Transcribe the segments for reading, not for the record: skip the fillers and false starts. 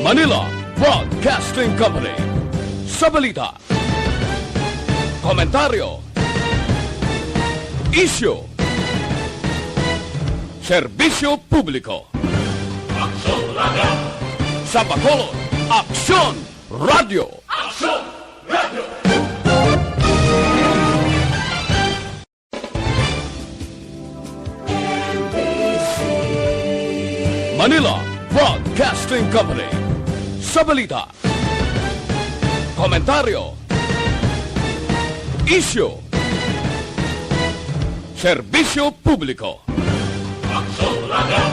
Manila Broadcasting Company. Sa balita, komentaryo, isyu, serbisyo publiko. Aksyon Radio! Sa Bacolod, Aksyon Radio! Aksyon Radio! Manila Broadcasting Company. Sa balita, komentaryo, isyu, serbisyo publiko. Aksyon Radio!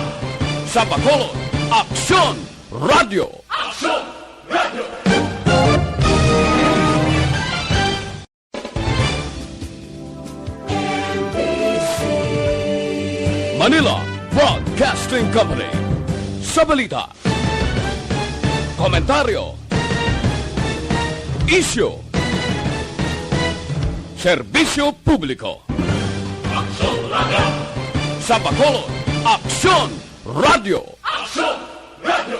Sa Bacolod, Aksyon Radio! Aksyon Radio! Manila Broadcasting Company. Sa balita, komentaryo, isyu, serbisyo publiko. Aksyon Radio! Sa Bacolod, Aksyon Radio! Aksyon Radio!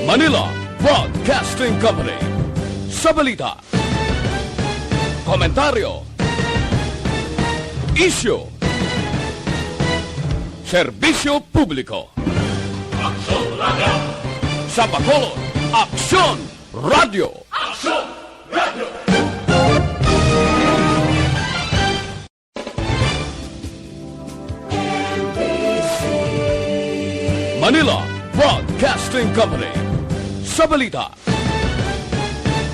Manila Broadcasting Company. Sa balita, komentaryo, isyu, serbisyo publiko. Aksyon Radio! Sa Bacolod, Aksyon Radio! Aksyon Radio! Manila Broadcasting Company. Sa balita,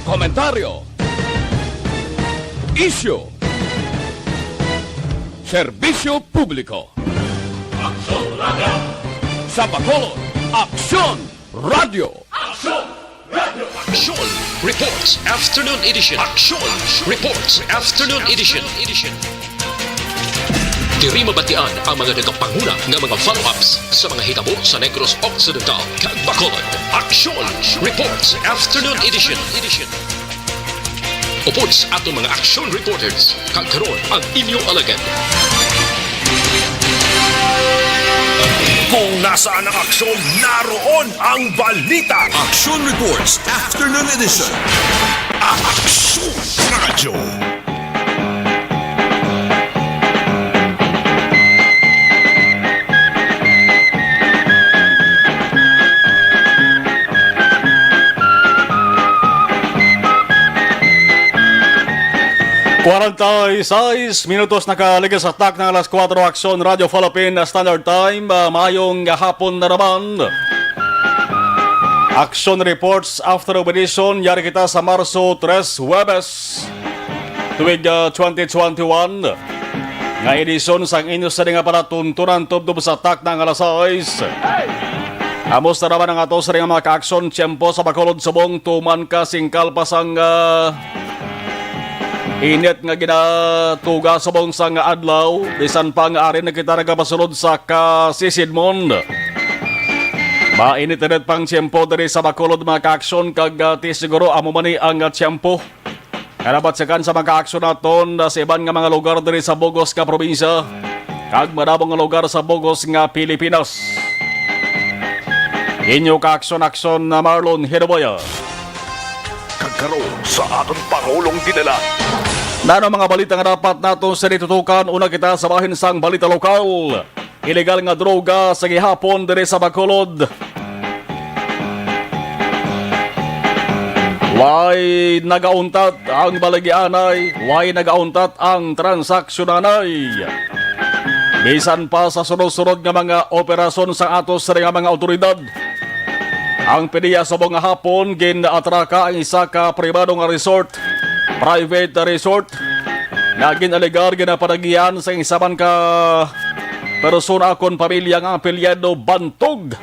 komentaryo, isyu, serbisyo publiko. Aksyon Radio! Sa Bacolod, Aksyon Radio! Aksyon Radio! Aksyon Reports Afternoon Edition. Aksyon Reports Afternoon Edition. Diri mabatian ang mga nagapanguna ng mga follow-ups sa mga hitabo sa Negros Occidental kag Bacolod. Aksyon Reports Afternoon Edition. Upod sa atong mga action reporters, kag karon ang inyong alagad. Kung nasaan ang aksyon, naroon ang balita. Aksyon Reports Afternoon Edition. Aksyon Radio. Minutos nakaligas sa tak ng alas 4 Aksyon Radio Philippine Standard Time. Mayong hapon na naman. Aksyon Reports After Edition. Yari kita sa Marso 3, Huwebes, tuwig 2021. Nga edisyon sang inyo sa nga para tuntunan tubdob sa tak ng alas 6. Amos na naman ang ato sa mga ka-aksyon tiyempo sa Bacolod Subong tuman ka singkal pasang init nga ginatuga sa bonsang nga adlaw, bisan pa nga arin na kita nagapasunod sa kasisidmon. Mainit-init pang tiyempo dari sa Bacolod mga ka-aksyon, kag siguro amo mani ang tiyempo. Kanabat sakan sa mga ka-aksyon naton sa iban nga mga lugar dari sa Bogos nga probinsya, kag madabong nga lugar sa Bogos nga Pilipinas. Inyo ka-aksyon na Marlon Hinoboya. Kagkaroon sa atong Pangulong dinala. Nano mga balita nga dapat nato sa ditutukan. Una kita sa bahin sang balita lokal. Ilegal nga droga sa gihapon dire sa Bacolod. Way nagauntat ang balagyanay, way nagauntat ang transaksjonanay. Bisan pa sa sunod-sunod nga mga operasyon sa atos sa mga otoridad. Ang pediya sa mga hapon, ginatraka ang isa ka pribadong resort, private resort, na ginaligar ginapadagian sa isaman ka persona kon pamilya nga apelyado bantog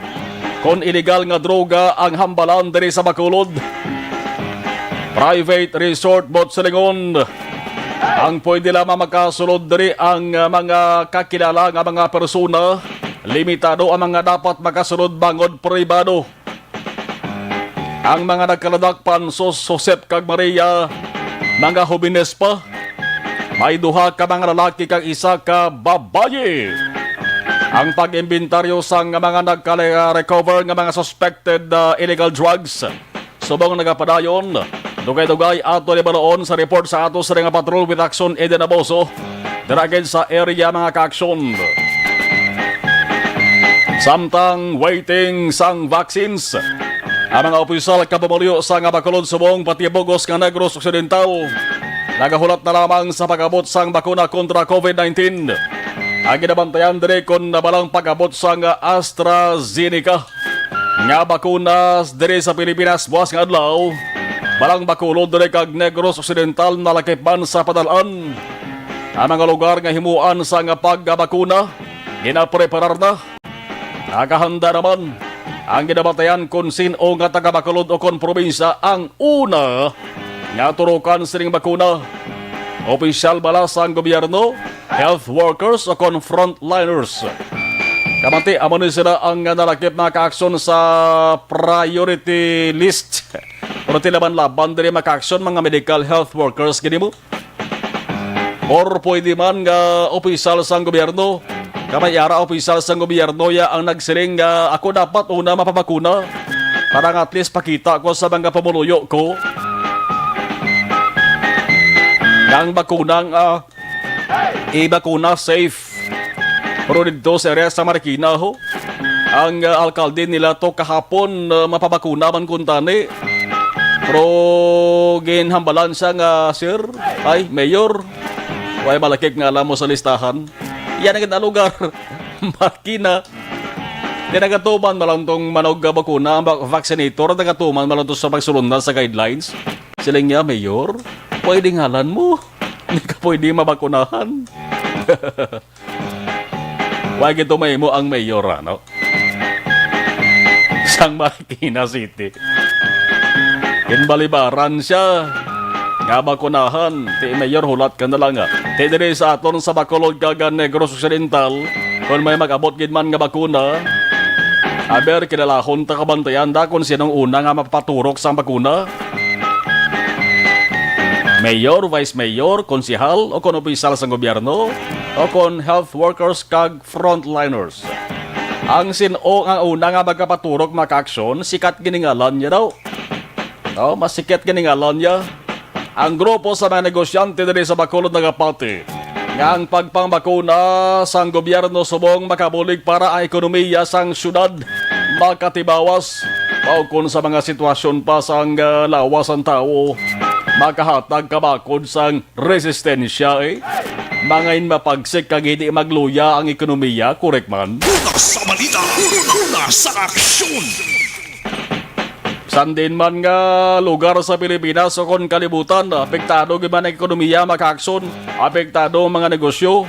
kon illegal nga droga ang hambalan diri sa Bacolod. Private resort bot silingon. Ang pwede lamang makasulod diri ang mga kakilala nga mga persona. Limitado ang mga dapat makasulod bangod pribado. Ang mga nagkaladak Pansos, Josep kag Maria, mga hobines pa. may duha ka mga lalaki kang isa ka babaye. Ang pag-imbentaryo sa mga nagka-recover nga mga suspected illegal drugs subong nagapadayon. Dugay-dugay ato ni Marlon sa report sa ato sa nga patrol with Aksyon Eden Aboso diragid sa area mga ka-aksyon. Samtang waiting sang vaccines, ang mga opisyal kapamilyo sa nga Bacolod subong pati Bogos nga Negros Occidental nagahulat na lamang sa pag-abot sang bakuna kontra COVID-19. Ang ginabantayan dire kon nabalang pag-abot sang AstraZeneca nga bakuna dire sa Pilipinas buwas nga adlaw. Balang Bacolod dire kag Negros Occidental nalakipan sa padalaan. Ang mga lugar nga himuan sa nga pagbakuna ginapreparar na. Nakahanda naman ang ginabantayan kung sino nga taga Bacolod o kon probinsya ang una nga turukan sining bakuna. Opisyal bala sa gobyerno, health workers o kon frontliners. Kamanti, amo ni sila ang nalakip na ka-aksyon sa priority list. Pero tilaban-laban din maka-aksyon mga medical health workers, gini mo? Or pwede man nga opisyal sa gobyerno, kamayara opisyal sa gobyerno ya ang nagsiling nga ako dapat una mapabakuna para at least pakita ko sa mga pamuluyo ko ng bakunang i-bakuna safe. Pero dito sa area sa Marikina ho, ang alkalde nila to kahapon mapabakuna man kuntani. Pero ginhambalan siya nga, sir, ay, mayor, way malakik nga alam mo sa listahan. Yan ang lugar, Marikina. Di nagatuman malang tong manog bakuna, ang vaccinator, nagatuman malang to sa pagsulundan sa guidelines. Siling nga, mayor, pwede ngalan mo. Hindi ka pwede mabakunahan. Huwag ito may mo ang mayor, ano? Sang Marikina City. Kinbalibaran siya. Nga bakunahan. Ti mayor, hulat ka na lang nga. Ti diri sa aton sa Bacolod kaga Negros Occidental. Kung may mag-abot gidman nga bakuna, aber kinalahon ta kabantayan da kung sinong una nga mapaturok sa bakuna. Mayor, vice mayor, konsihal, o kon opisyal sa gobyerno, o kon health workers kag frontliners. Ang sino ang una nga magkapaturok maka-aksyon, sikat giningalan niya daw. O, mas sikat giningalan niya. Ang grupo sa mga negosyante diri sa Bacolod nagapati nga ang pagpangbakuna sang gobyerno subong makabulig para ang ekonomiya sang syudad makatibawas. O kon sa mga sitwasyon pa sang lawas ang tao, makahatag kabakod sang resistensya Mangain mapagsik kag hindi magluya ang ekonomiya, correct man? Una sa balita, una sa aksyon. Sandin man nga lugar sa Pilipinas o kon kalibutan, apektado giman ang ekonomiya maka-aksyon, apektado ang mga negosyo.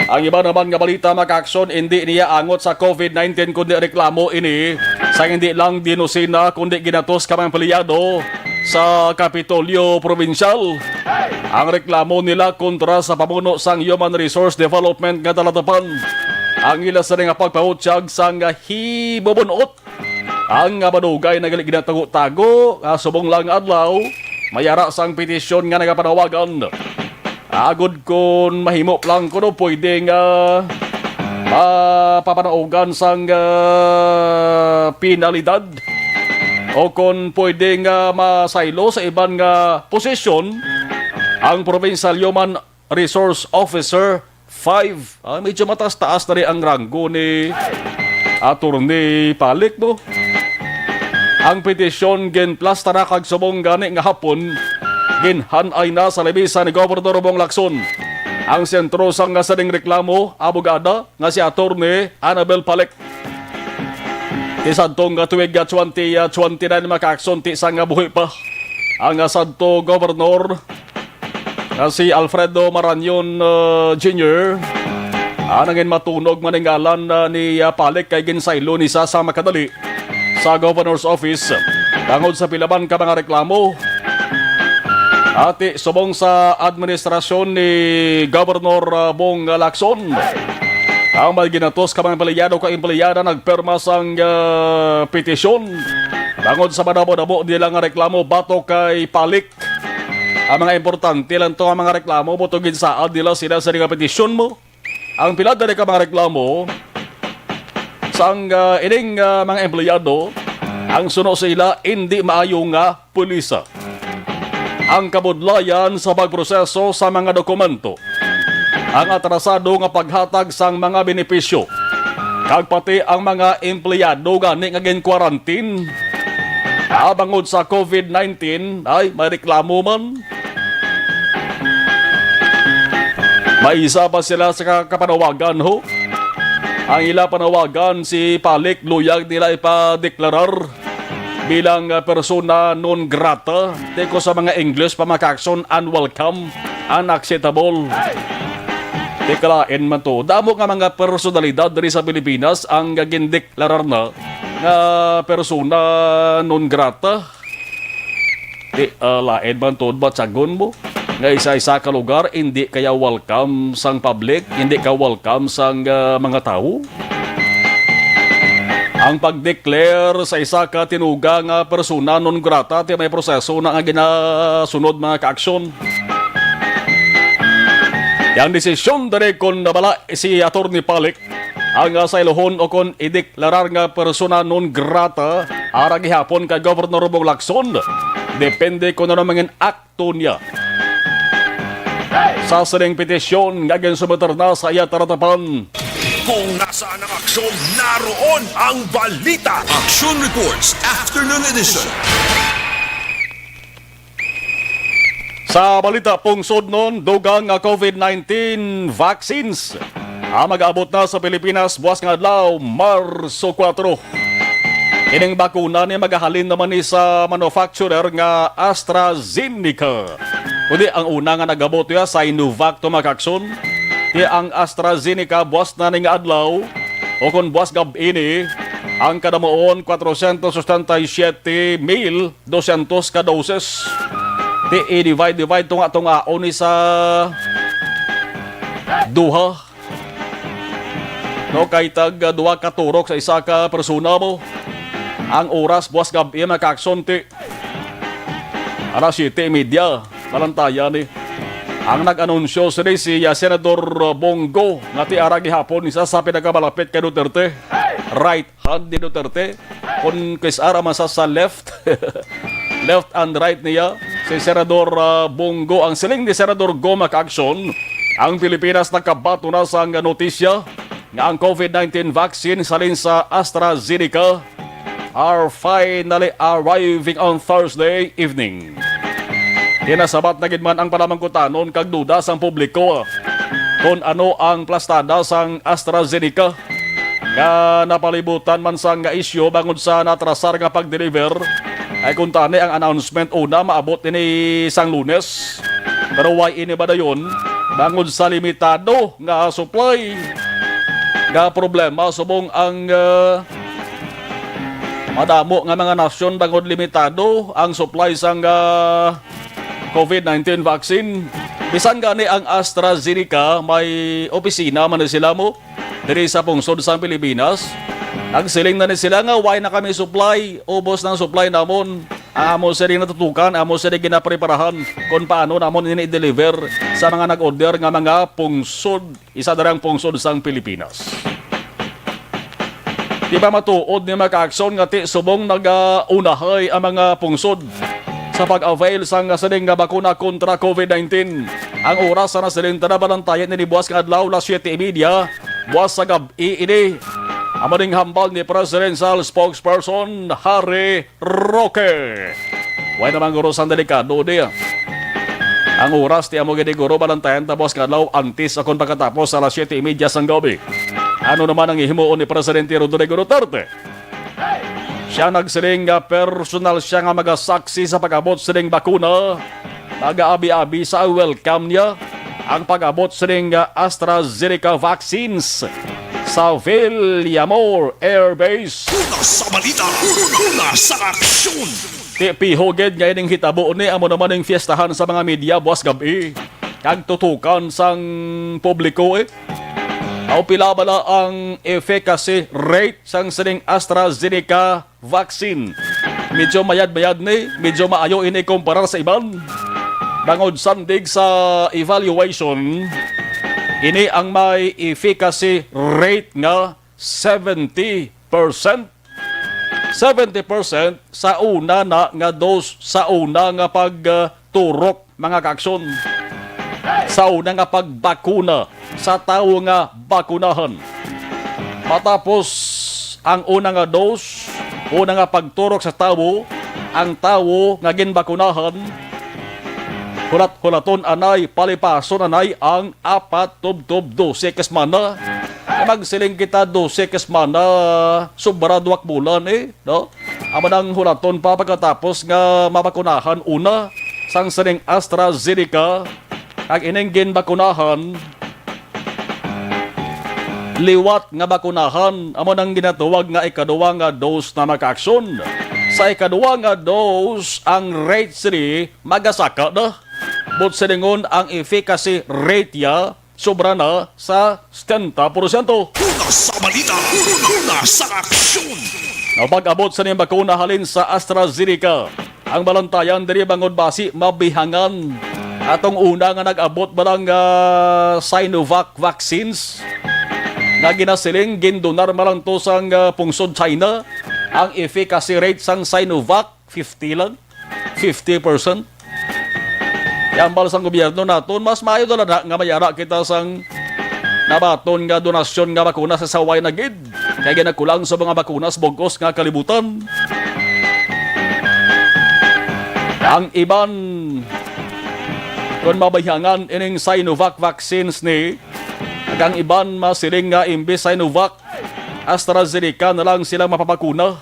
Ang iba naman nga balita maka-aksyon, hindi niya angot sa COVID-19 kundi reklamo ini sa hindi lang dinusina kundi ginatos kamang empleyado sa Kapitolyo Provincial. Ang reklamo nila kontra sa pamuno sang Human Resource Development nga talatapan. Ang ila sa nga pagpahutsag sang hibobunot. Ang madugay na ginatago-tago subong lang adlaw, mayara sang petisyon nga nagapanawagan. Agod kon mahimo lang kuno pwede nga papanaugan sang penalidad. O kung pwede nga masaylo sa ibang nga posisyon, ang Provincial Human Resource Officer 5. Medyo mataas-taas na rin ang ranggo ni Attorney Palik mo. Ang petisyon ginplas tarakag subong gani nga hapon, ginhanay na sa libisa ni Gobernador Bong Lacson. Ang sentro sang nga sading reklamo, abogada nga si Attorney Annabel Palik. Isadtong tuwig 2029 maka-aksyon ti sang nga buhi pa. Ang sadto Gobernador si Alfredo Marañon Jr. Nangin matunog maningalan ni Palik kay ginsaylo ni sa makadali sa Governor's Office. Tangod sa pilaban ka mga reklamo. Ati subong sa administrasyon ni Governor Bong Lacson. Ang maginatos ka mga empleyado ka empleyada nagperma sang petisyon. Tangod sa madabo-dabo nila nga reklamo bato kay Palik. Ang mga importante lang to ang mga reklamo mo tugin saad nila sila sa mga petisyon mo. Ang pila dari ka mga reklamo sa ang ining mga empleyado ang suno sila hindi maayo nga pulisa. Ang kabudlayan sa pagproseso sa mga dokumento. Ang atrasado nga paghatag sang mga benepisyo. Kag pati ang mga empleyado gani nga gen quarantine. Bangod sa COVID-19 ay may reklamo man. May isa pa sila sa kapanawagan ho. Ang ila panawagan si Palik luyag nila ipadeklarar bilang persona non grata. Teko sa mga English pamakaksyon unwelcome, unacceptable. Deklain man to. Damo nga mga personalidad diri sa Pilipinas ang gindeklarar na nga persona non grata. Lain man to ba sagon mo? Nga isa-isa ka lugar, hindi kaya welcome sang public, hindi ka welcome sang mga tao. Ang pag-declare sa isa ka tinuga nga persona non grata, ti may proseso na nga ginasunod mga kaaksyon. Yang desisyon dari kon nabala si Atty. Palik, ang sa ilohon o kon ideklarar nga persona non grata, ara gihapon kay Governor Bong Lacson, depende kung ano mangin akto niya. Sa sining petisyon nga ginsumater na sa iya taratapan. Kung nasaan ang aksyon, naroon ang balita. Aksyon Reports Afternoon Edition. Sa balita pungsod nun, dugang nga COVID-19 vaccines. Mag-aabot na sa Pilipinas buwas nga adlaw, Marso 4. Ining bakuna ni magahalin naman ni sa manufacturer nga AstraZeneca. Kundi ang una nga nagabot ya sa Sinovac to makakson. Di ang AstraZeneca buwas na ning adlaw o kung buwas gab-ini ang kadamoon 467,200 ka doses. Di i-divide tunga ni sa duha. No, kay tag duha ka turok sa isa ka persona mo. Ang oras buwas gabi makakson ti alas 7:30 balantayan ni. Ang nag-anunsyo si Senador Bongo nga ti ara gihapon isa sa pinakamalapit kay Duterte. Right hand ni Duterte. Kung kis ara masa sa left. Left and right niya. Si Senador Bongo. Ang siling ni Senador Goma Aksyon. Ang Pilipinas nakabato na sa notisya nga ang COVID-19 vaccine salin sa AstraZeneca are finally arriving on Thursday evening. Tinasabat na gid man ang palamangkutanon kag duda sang publiko kung ano ang plastada sang AstraZeneca nga napalibutan man sang nga isyu bangod sa natrasar nga pag-deliver ay kung tani ang announcement una maabot ini sang Lunes. Pero why ini ba dayon bangod sa limitado nga supply nga problema subong ang madamo nga mga nasyon bangod limitado ang supply sang COVID-19 vaccine. Bisan gani ang AstraZeneca may opisina man sila mo diri sa pungsod sa Pilipinas. Nagsiling na ni sila nga why na kami supply, ubos ng supply namon. Amo sa rin natutukan, amo sa rin ginapreparahan kung paano namon ini-deliver sa mga nag-order nga mga pungsod, isa darang pungsod sang Pilipinas. Di ba matuod ni Maka-Aksyon nga ti subong nag-unahay ang mga pungsod sa pag-avail sang sining nga bakuna kontra COVID-19. Ang oras na siling tanabalantayan ni buwas nga adlaw las 7:30 buwas sa gabi ini. Amaning hambal ni Presidential Spokesperson Harry Roque. Way naman guro sang delikado niya. Ang oras ti amo gini guro balantayan ta buwas nga adlaw antes akon pagkatapos sa alas 7:30 sang gabi. Ano naman ang ihimuon ni Presidente Rodrigo Duterte? Siya nagsiling nga personal siya nga magasaksi sa pag-abot sining bakuna. Mag-aabi-abi sa welcome niya ang pag-abot sining AstraZeneca vaccines sa Villamor Air Base. Una sa balita, una sa aksyon. Pihoged nga ining hitabo ni amo naman ng fiestahan sa mga media buwas gabi. Kag tutukan sang publiko Aw pila bala ang efficacy rate sang sining AstraZeneca vaccine. Medyo mayad-mayad ni, medyo maayo ini kumpara sa iban. Bangod sandig sa evaluation, ini ang may efficacy rate nga 70%. 70% sa una na nga dose, sa una nga pagturok mga kaaksyon. Sa una nga pagbakuna sa tao nga bakunahan. Matapos ang una nga dose, una nga pagturok sa tao, ang tao nga ginbakunahan, hulat-hulaton anay, palipason anay ang 4 tub-tub 12 kesmana. Magsiling kita 12 kesmana, sobra 2 bulan no? Amanang hulaton pa pagkatapos nga mabakunahan una, sang sining AstraZeneca, ang ining ginbakunahan, liwat nga bakunahan, amo nang ginatuwag nga ikaduwa nga dose na makaaksyon. Sa ikaduwa nga dose, ang rate 3 magasaka na. But siningon ang efficacy rate ya sobra na sa 70%. Una sa balita, una sa aksyon. Napag-abot sa niyang bakuna halin sa AstraZeneca, ang balantayan diri bangod basi mabihangan. Atong una nga nag-abot balang Sinovac vaccines nga ginasiling gindonar malang to sang pungsod China. Ang efficacy rate sang Sinovac 50 lang, 50%. Yan bala sang gobyerno naton, mas maayo na nga mayara kita sang nabaton nga donasyon nga bakuna sa saway na gid. Kaya ginagkulang sa mga bakuna sa bugos nga kalibutan. Ang iban kung mabayhangan ining Sinovac vaccines ni, ang iban masiling nga imbis Sinovac, AstraZeneca na lang silang mapapakuna.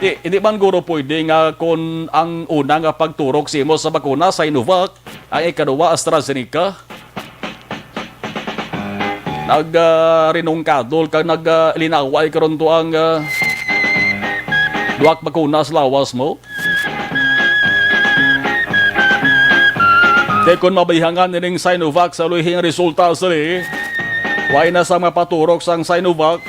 Hindi man guro pwede nga kung ang una nga pagturok si mo sa bakuna Sinovac, ang ikaduwa AstraZeneca. Rinungkadol kang linaway karon to ang duwak bakuna sa lawas mo. Di kung mabayhangan nining Sinovac sa luhing resulta sa why na sa mapaturok sang Sinovac,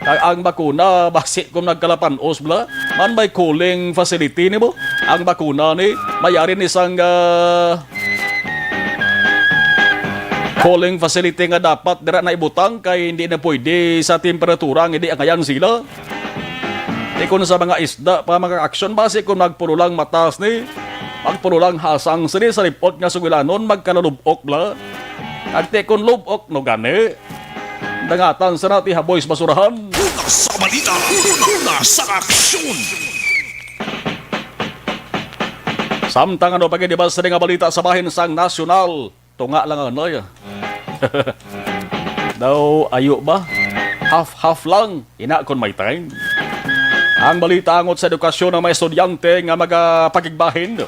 ang bakuna, basi kung nagkalapanos bla, man may cooling facility ni mo. Ang bakuna ni, mayari ni sang cooling facility nga dapat dira na ibutang kay hindi na pwede sa temperatura nga hindi angayan sila. Di kung sa mga isda pa mga aksyon, basi kung nagpurulang matas ni, magpurulang hasang sini sa lipot nga sugilanon, magkalalubok bla. Agte kung lubok no gani, dangatan sa nati haboys basurahan. Una sa balita, una sa aksyon. Samtang ano pagkidibas sa nga balita sa bahin sang nasyonal, tunga lang ano ya. Daw ayo ba? Half-half lang, ina kon may time. Ang balita angot sa edukasyon ng mga estudyante nga magapakigbahin,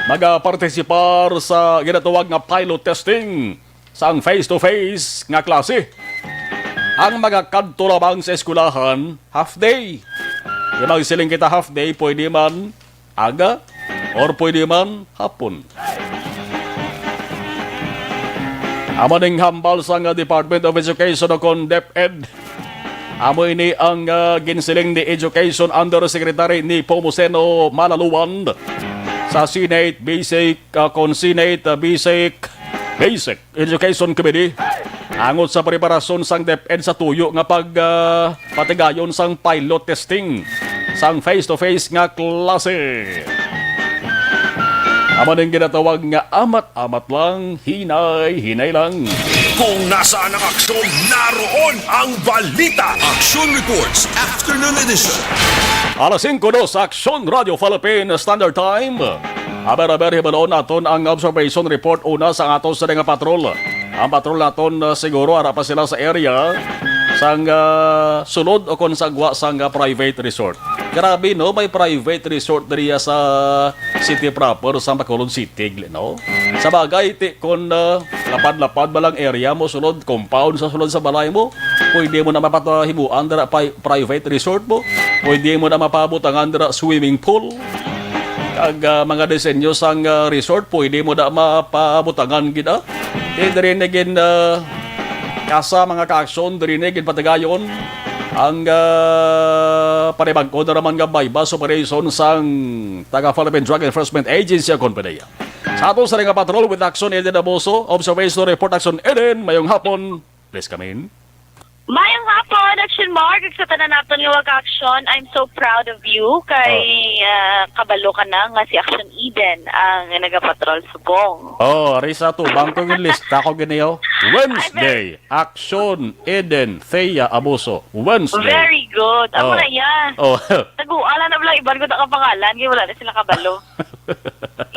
magapartisipar sa ginatawag nga pilot testing sang face-to-face nga klase. Ang magakadto lamang sa eskulahan, half day. Yung magsiling kita half day, pwede man aga or pwede man hapon. Amaning hambal sa Department of Education o kon DepEd. Amo ini ang ginsiling ni Education Undersecretary ni Pomoceno Malaluan sa Senate Basic Education Committee. Angot sa preparasyon sang DepEd sa tuyo nga patigayon sang pilot testing sang face-to-face nga klase. Amo ning ginatawag nga amat-amat lang, hinay lang. Kung nasaan ang aksyon, naroon ang balita. Aksyon Reports, Afternoon Edition. Alas 5 sa Aksyon Radio Philippine Standard Time. Aber hibaloon naton ang observation report una sa aton sa nga patrol. Ang patrol naton siguro ara pa sila sa area sang sulod o konsagwa sang private resort. Grabe no, may private resort diriya sa city proper sa Bacolod City, no? Sa bagay ti kon lapad-lapad balang area mo sulod compound sa sulod sa balay mo, pwede mo na mapatahibuan dira private resort mo. Pwede mo na mapabutangan dira swimming pool. Kag mga disenyo sang resort, pwede mo na mapabutangan gid. Diri na gin kasa mga kaaksyon, diri na gin patagayon ang panibagko na naman nga bypass operation sang taga Philippine Drug Enforcement Agency Company. Sa ato sa nga patrol with Aksyon Eden Abuso, Observation Report Aksyon Eden, mayong hapon. Please come in. Mayang hapon, Action Mark, sa tanan natin nga wag-aksyon, I'm so proud of you kay kabalo ka na nga si Action Eden ang nagapatrol subong. Arisa to, bangko yung list. Kako ginayo. Wednesday, Aksyon Eden, Thea Abuso. Wednesday. Very good. Amo na yan. Nag-uala na wala, iban ko na kapangalan, kaya wala na sila kabalo.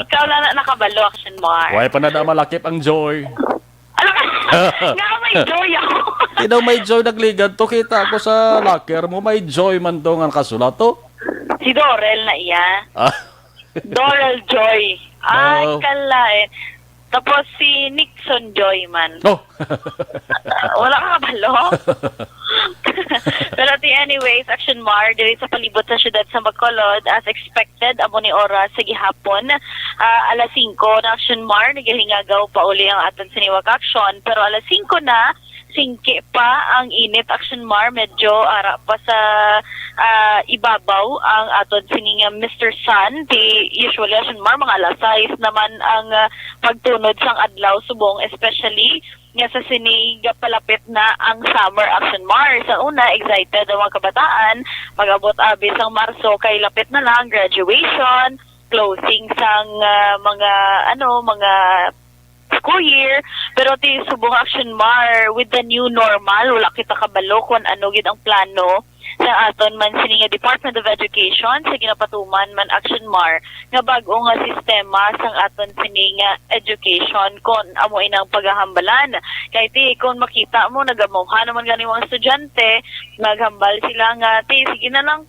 Ikaw lang na nakabalo, Action Mark. Why pa na da malakip ang joy? Alam ka, nga may joy ako. Daw may joy nagligad to. Kita ko sa locker mo, may joy man daw ang kasulat to. Si Dorel na iya. Dorel Joy. Ay, Oh. kalain. Tapos si Nixon Joy man. Oh. Wala ka kabalo? Pero anyways, Action Mar, diri sa palibot sa syudad sa Bacolod, as expected, amo ni oras sa gihapon, alas 5 na Action Mar, nagahingagaw pa uli ang aton siniwag action, pero alas 5 na, singke pa ang init Action Mar, medyo ara pa sa ibabaw ang aton sininga Mr. Sun, di usually Action Mar, mga alas 6 naman ang pagtunod sang adlaw subong, especially nga sa sinig palapit na ang summer Action Mar. Sa una, excited ang mga kabataan, mag-abot abis ang Marso, kay lapit na lang, graduation, closing sang mga school year, pero ti subong Action Mar with the new normal, wala kita kabalo kung ano gid ang plano sa aton man sininga Department of Education sa ginapatuman man Action Mar nga bag-o nga sistema sang aton sininga education kon amo inang paghahambalan kay ti kon makita mo nagamuha naman gani mga estudyante maghambal sila nga ti sige na lang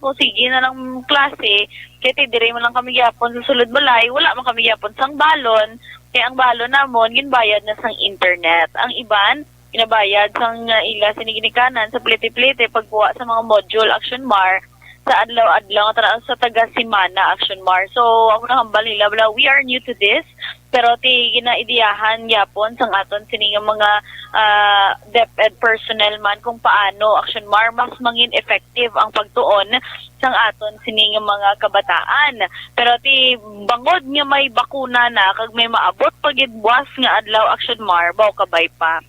klase kay ti dire mo lang kami gyapon sa sulod balay wala man kami gyapon sang balon kay ang balon namon ginbayad na sang internet ang iban inabayad sang ila siniginikanan sa plete-plete pagkuha sa mga module Action Mar sa adlaw-adlaw sa taga-simana Action Mar. So, ako nahambal nila, we are new to this, pero ti ginaidiyahan yapon sang aton sininga mga DepEd personnel man kung paano Action Mar mas mangin effective ang pagtuon sang aton sininga mga kabataan. Pero ti bangod nga may bakuna na kag may maabot pagid buwas nga adlaw Action Mar, baw kabay pa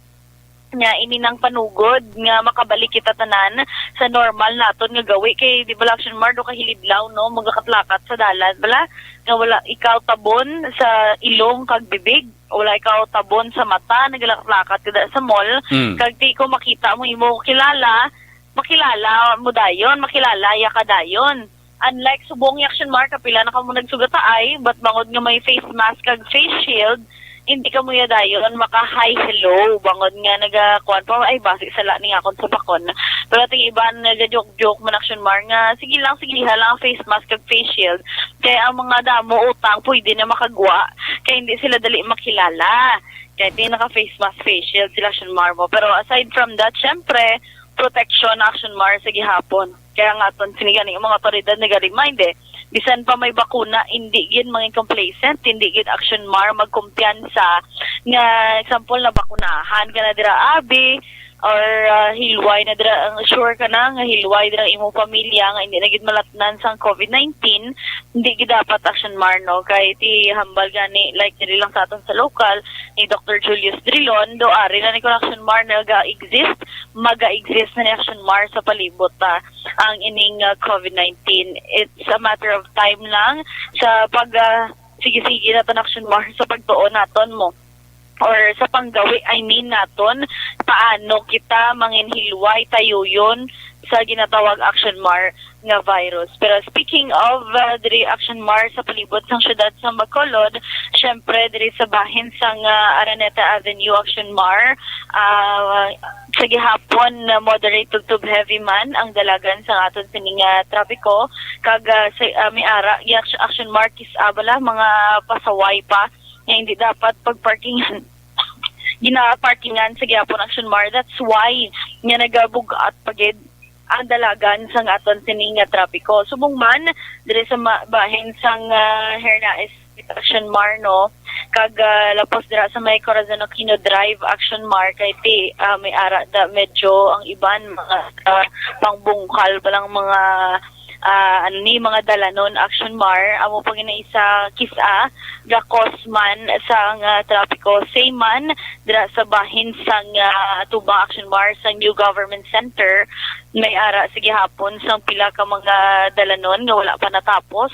nga ini nang panugod nga makabalik kita tanan sa normal naton nga gawi kay di ba Action Mar do kahiliblaw no magakatlakat sa dalan bala nga wala ikaw tabon sa ilong kag bibig wala ikaw tabon sa mata nagalakatlakat kada sa mall kag di ko makita mo imo makilala mo dayon makilala ya ka dayon unlike subong Action Mar kapila na kamo nagsugataay but bangod nga may face mask kag face shield hindi ka mo dayon maka-hi hello bangod nga nagakuan pa ay basi sala ni akon sa bakon pero ting iban nagajoke man Action Mar nga sige lang ang face mask kag face shield kaya ang mga damo utang pwede na makagwa kaya hindi sila dali makilala kaya di naka face mask face shield sila Action Mar mo pero aside from that syempre protection Action Mar sa gihapon kaya nga ton sinigani ang mga otoridad nag-remind bisan pa may bakuna, hindi gid mga complacent, hindi gid Action Mar magkumpiyansa nga example na bakunahan ka na dira abi or hilway na dira ang sure ka na nga hilway dira imong pamilya nga hindi na gid malatnan sang COVID-19 hindi gid dapat Action Mar no kay ti hambal gani like diri lang sa aton sa local ni Dr. Julius Drilon do ari na ni Action Mar maga-exist na ni Action Mar sa palibot ang ining COVID-19 it's a matter of time lang sa pag sige naton Action Mar sa pagtuon naton mo or sa panggawi, naton, paano kita manginhilway tayo yun sa ginatawag Action Mar nga virus. Pero speaking of diri Action Mar sa palibot sang syudad sa Bacolod, syempre diri sa bahin sang Araneta Avenue Action Mar, sa gihapon moderate to heavy man ang dalagan sa aton sininga trapiko kag may ara Action Mar kisabala mga pasaway pa nga hindi dapat pagparkingan gina-parkingan sa gihapon Action Mar. That's why nga nagabugat pagid ang dalagan sang aton sininga trapiko. Subong man diri sa bahin sang Hernais Action Mar no kag lapos dira sa may Corazon Aquino Drive Action Mar kay ti may ara da medyo ang iban mga pangbungkal palang mga ni mga dalanon Aksyon Mar amo pang isa kisa gakosman sang trapiko sayman dira sa bahin sang tubang Aksyon Mar sang New Government Center may ara sige hapon sang pila ka mga dalanon nga wala pa natapos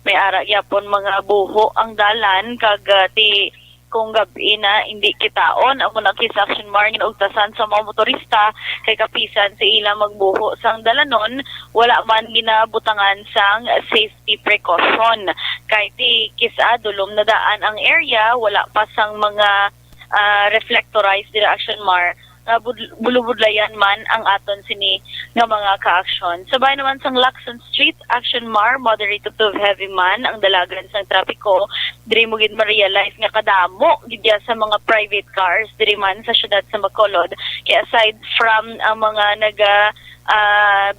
may ara gyapon mga buho ang dalan kag ti kung gabi na hindi kitaon amo na kis Aksyon Mar ginugtasan sa mga motorista kay kapisan sa ila magbuho sang dalanon wala man ginabutangan sang safety precaution kay ti kisa dulom na daan ang area wala pa sang mga reflectorized dira Aksyon Mar bulubudlayan man ang aton sini nga mga ka-aksyon. Sabay naman sang Lacson Street, Aksyon Mar, moderate to heavy man ang dalagan sang trapiko. Diri mo gid ma-realize nga kadamo gidya sa mga private cars diri man sa syudad sa Bacolod. Kaya aside from ang mga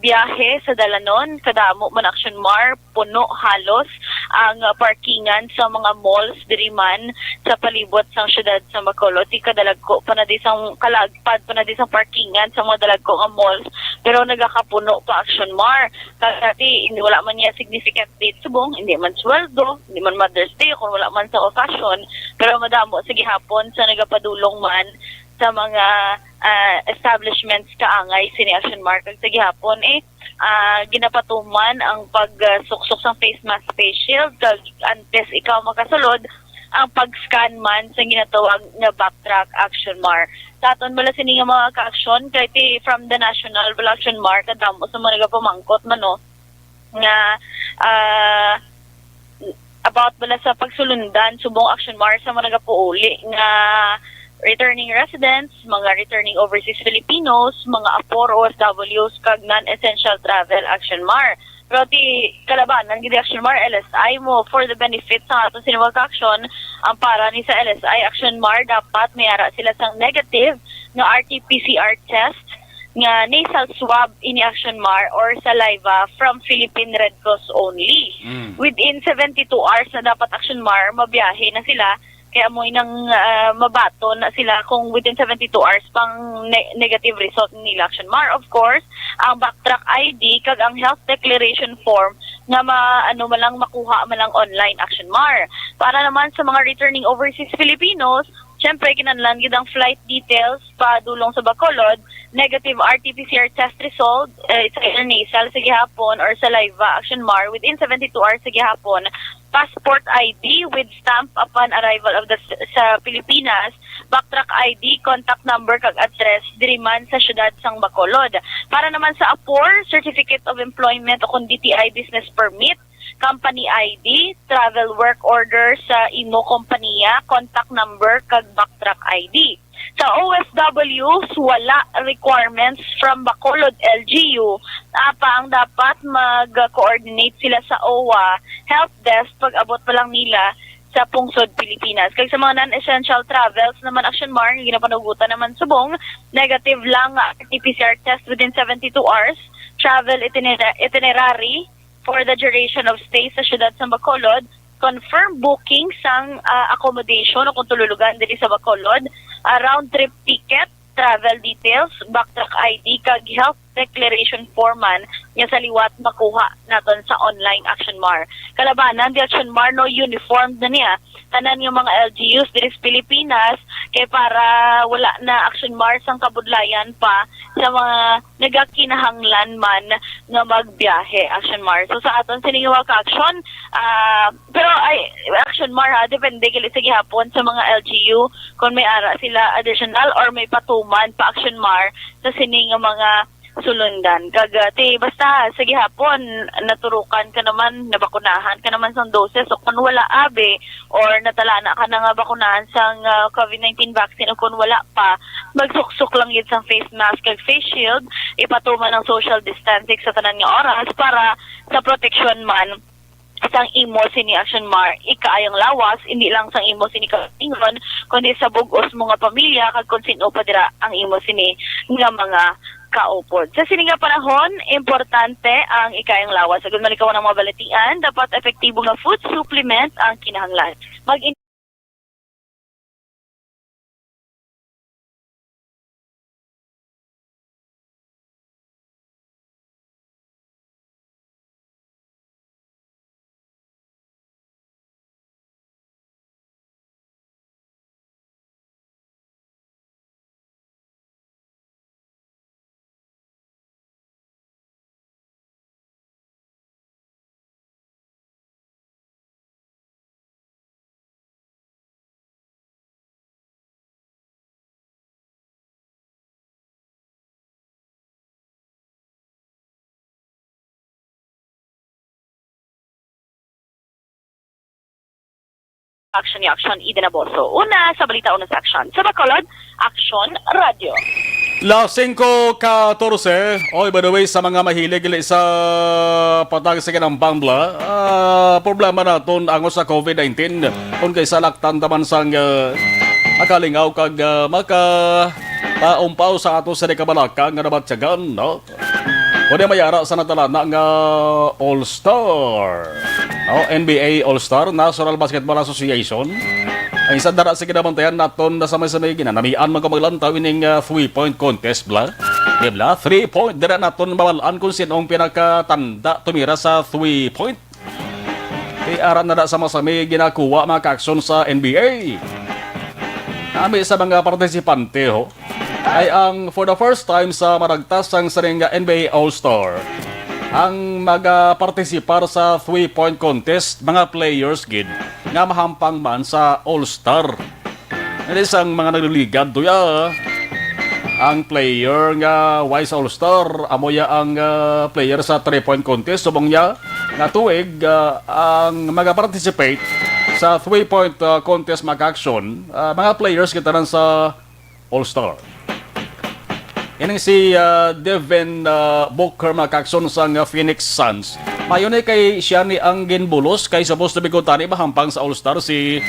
biyahe sa dalanon kadamo man Aksyon Mar puno halos ang parkingan sa mga malls diri man sa palibot sang syudad sa Bacolod ti kadalagko pa na di sang kalagpad pa na di sang parkingan sa mga dalagko nga malls pero nagakapuno pa Aksyon Mar kasi hindi wala man niya significant date subong hindi man sweldo hindi man Mother's Day kung wala man sa occasion pero madamo sa gihapon sa nagapadulong man sa mga establishments kaangay sini Aksyon Mar kag sa gihapon ginapatuman ang pagsuksok sang face mask face shield kag antes ikaw makasulod ang pag-scan man sa ginatawag nga backtrack Aksyon Mar. Sa aton bala sini nga mga ka-aksyon kay from the national bala Aksyon Mar kadamo sa mga nagapamangkot man no nga about bala sa pagsulundan subong Aksyon Mar sa mga nagapuuli nga returning residents, mga returning overseas Filipinos, mga apor OFWs kag non-essential travel Aksyon Mar. Pero ti kalabanan gid Aksyon Mar LSI mo for the benefit sa aton sinimag aksyon ang para ni sa LSI Aksyon Mar dapat may ara sila sang negative nga RT-PCR test nga nasal swab ini Aksyon Mar or saliva from Philippine Red Cross only. Within 72 hours na dapat Aksyon Mar mabiyahe na sila kaya mo nang mabato na sila kung within 72 hours pang negative result ni Aksyon Mar. Of course, ang backtrack ID kag ang health declaration form nga malang makuha malang online Aksyon Mar. Para naman sa mga returning overseas Filipinos, syempre kinahanglan gid ang flight details padulong sa Bacolod, negative RT-PCR test result sa nasal sa gihapon or saliva Aksyon Mar within 72 hours sa gihapon, passport ID with stamp upon arrival of sa Pilipinas, backtrack ID, contact number kag address diri man sa syudad sang Bacolod. Para naman sa APOR, certificate of employment o kung DTI business permit, company ID, travel work order sa imo kompanya, contact number kag backtrack ID. Sa OFWs, wala requirements from Bacolod LGU. Ang dapat mag-coordinate sila sa OWA help desk pag abot pa lang nila sa pungsod Pilipinas. Kaya sa mga non-essential travels naman Aksyon Mar, ginapanugutan naman subong, negative lang RT-PCR test within 72 hours, travel itinerary for the duration of stay sa syudad sa Bacolod, confirm booking sang accommodation o kung tululugan diri sa Bacolod, round trip ticket, travel details, backtrack ID, kag health declaration form man nga sa liwat makuha naton sa online Aksyon Mar. Kalabanan, di Aksyon Mar no uniform na niya. Tanan yung mga LGUs diri sa Pilipinas kay para wala na Aksyon Mar sang kabudlayan pa sa mga nagakinahanglan man nga magbiyahe Aksyon Mar. So sa aton siningawa ka aksyon, pero ay Aksyon Mar depende gali sa gihapon sa mga LGU kung may ara sila additional or may patuman pa Aksyon Mar sa sining mga sulundan. Kagati, basta sa gihapon, naturukan ka naman, nabakunahan ka naman sang doses o kung wala abe or natalana ka na nga bakunahan sang COVID-19 vaccine o kung wala pa, magsuksok lang yun sang face mask kag face shield, ipatuman ng social distancing sa tanan nga oras para sa protection man sang imo sini Aksyon Mar ikaayang lawas hindi lang sang imo sini kaingon kundi sa bugos mga pamilya kag kung sino pa dira ang imo sini nga mga kaupod. Sa sininga panahon, importante ang ikayang lawas. Agad malikaw ng mga balatian, dapat epektibo nga food supplement ang kinahanglan. Aksyon ni Aksyon Ida Naboso. Una sa balita, una sa Aksyon. Sa Bacolod, Aksyon Radio. La 5:14. Oy, by the way, sa mga mahilig sa patagsigan ng bambla, problema naton ang sa COVID-19. Kung kay salaktan taman sang akalingaw kag maka-paumpaw sa ato sa kabalaka nga nabatyagan, no? Pwede mayara sa natalana nga All-Star. No? NBA All-Star, National Basketball Association. Ang isa dara sa kinabantayan naton na samay-samay ginanamian magkamaglantaw ining 3-point contest bla. Dibla, 3-point dira naton mawalaan kung sinong pinakatanda tumira sa 3-point. Aran na da sama-samay ginakuha mga kaksyon sa NBA. Kami sa mga partisipante ho, ay ang for the first time sa maragtas ang saring NBA All-Star ang mag-partisipar sa 3-point contest mga players gid nga mahampang man sa All-Star. Isang mga nagliligad doya ang player nga wise All-Star amoya ang player sa 3-point contest subong niya nga tuig ang mag-participate sa 3-point contest mag-action mga players kita rin sa All-Star. Yan si Devin Booker mag-action sa Phoenix Suns. Mayon ay kay siya ni ang ginbulos kay supposed to be tani mahampang sa All-Star si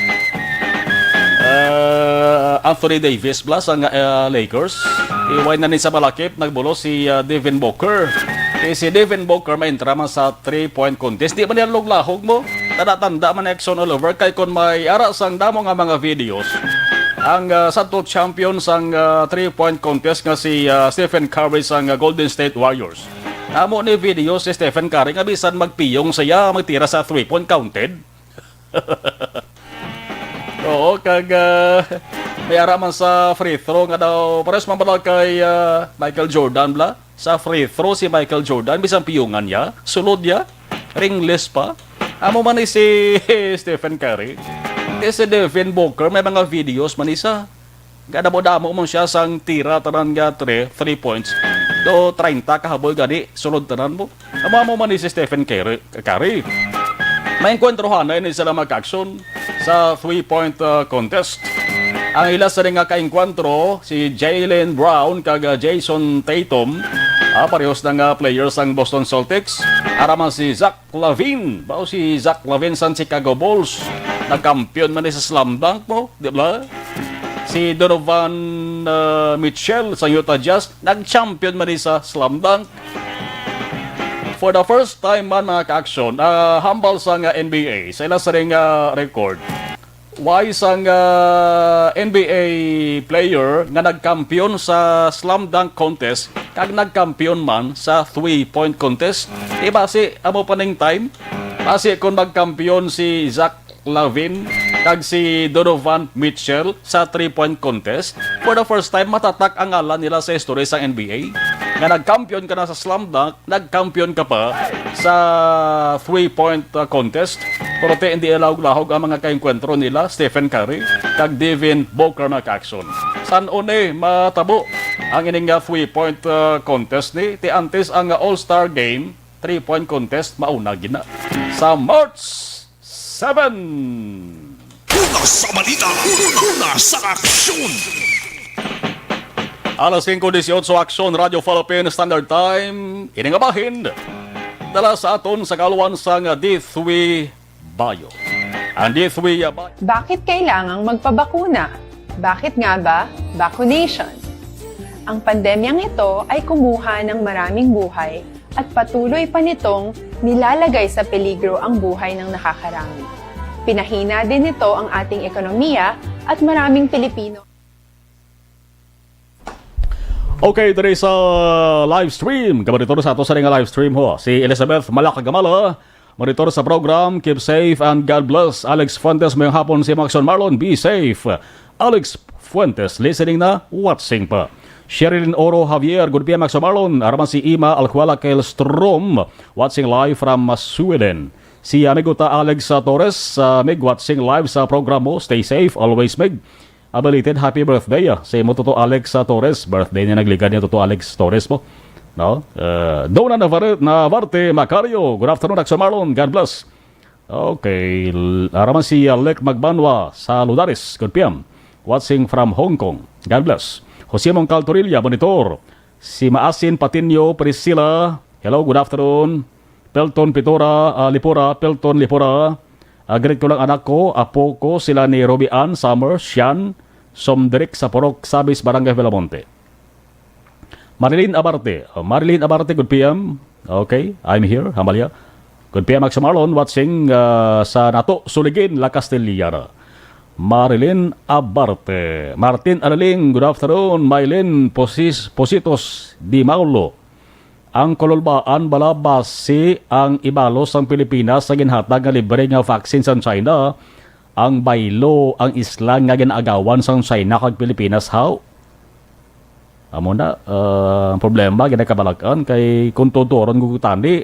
Anthony Davis plus ang Lakers. Iway na ni sa malakip nagbulos si Devin Booker. Si Devin Booker may entrama sa 3-point contest. Di man yan luglahog mo. Tadatanda man action all over kay kung may ara sang damo nga mga videos. Ang santo champion sang 3-point contest nga si Stephen Curry sang Golden State Warriors. Amo ni video si Stephen Curry nga bisan magpiyong saya magtira sa 3-point counted. Oo, kag may ara man sa free throw nga daw pares man bala kay Michael Jordan bla. Sa free throw si Michael Jordan bisan piyungan niya, sulod niya, ringless pa. Amo man ni si Stephen Curry. Si Devin Booker may mga videos man isa. Gadamo-damo man siya sang tira tanan nga 3 points. Do 30 kahaboy gani sulod tanan mo. Amo man ni si Stephen Curry. May enkwentruhan na ini sila mag-action sa 3-point contest. Ang ila sa nga ka-enkwentro si Jaylen Brown kag Jason Tatum. Parehos na nga players ang Boston Celtics. Araman si Zach LaVine. Bao si Zach LaVine sa Chicago Bulls. Nagkampiyon man sa slam dunk mo, di ba? Si Donovan Mitchell sa Utah Jazz, nag-champion man sa slam dunk. For the first time man mga ka-aksyon, hambal sa NBA, sa ilang saring record. Why sang NBA player nga nagkampiyon sa slam dunk contest kag nagkampiyon man sa 3-point contest. Diba si amo pa ning time? Kasi kung magkampiyon si Zach LaVine kag si Donovan Mitchell sa 3-point contest, for the first time matatak ang ngalan nila sa history sa NBA. Nga nagkampiyon ka na sa slam dunk, nagkampiyon ka pa sa 3-point contest. Pero hindi alawag-lahog ang mga kaengkwentro nila, Stephen Curry kag Devin Booker na ka-action. San une matabo ang ining 3-point contest ni ti antes ang All-Star Game 3-point contest mauna gina sa March 7. Una sa balita, una sa aksyon. Alas 5:18 Aksyon Radio Philippine Standard Time. Ining abahin dala sa aton sa kaluwan sang D3 Bayo. Ang D3 Bayo. Bakit kailangang magpabakuna? Bakit nga ba vaccination? Ang pandemyang ito ay kumuha ng maraming buhay at patuloy pa nitong nilalagay sa peligro ang buhay ng nakakarami. Pinahina din nito ang ating ekonomiya at maraming Pilipino. Okay, dere sa live stream. Kamaritor sa ato sa nga live stream ho. Si Elizabeth Malakagamala. Monitor sa program. Keep safe and God bless. Alex Fuentes mayong hapon si Maxon Marlon. Be safe. Alex Fuentes listening na, watching pa. Sherilyn Oro Javier, good PM Maxon Marlon. Araman si Ima Alcuala Kelstrom, watching live from Sweden. Si amigo ta Alex Torres, mig watching live sa program mo. Stay safe, always mig. Belated happy birthday sa imo to Alex Torres. Birthday niya nagligad niya to Alex Torres po. No? Dona Navarte Macario. Good afternoon, Aksyon Marlon. God bless. Okay, araman si Lek Magbanwa sa Ludaris, good PM. Watching from Hong Kong, God bless. Jose Mongcal Torilla, monitor. Si Maasin Patinio Priscilla, hello, good afternoon. Pelton Pitora, Lipura, Pelton Lipura. Greet ko lang anak ko, apo ko, sila ni Robbie Ann, Summer, Sian, Somdrik sa Porok, Sabis, Barangay Belamonte. Marilyn Abarte, good PM. Okay, I'm here, Hamalia. Good PM, Aksyon Marlon, watching sa Nato, Suligin, La Castellana. Marilyn Abarte. Martin Araling, good afternoon. Maylin Positos Di Maulo. Ang kololbaan balabas si ang ibalos ang Pilipinas sa ginhatag nga libre nga vaccine sa China. Ang baylo, ang isla nga ginagawan sa China kag Pilipinas, how? Amo na, ang problema, ginakabalakan kay kung tuturon gugutani,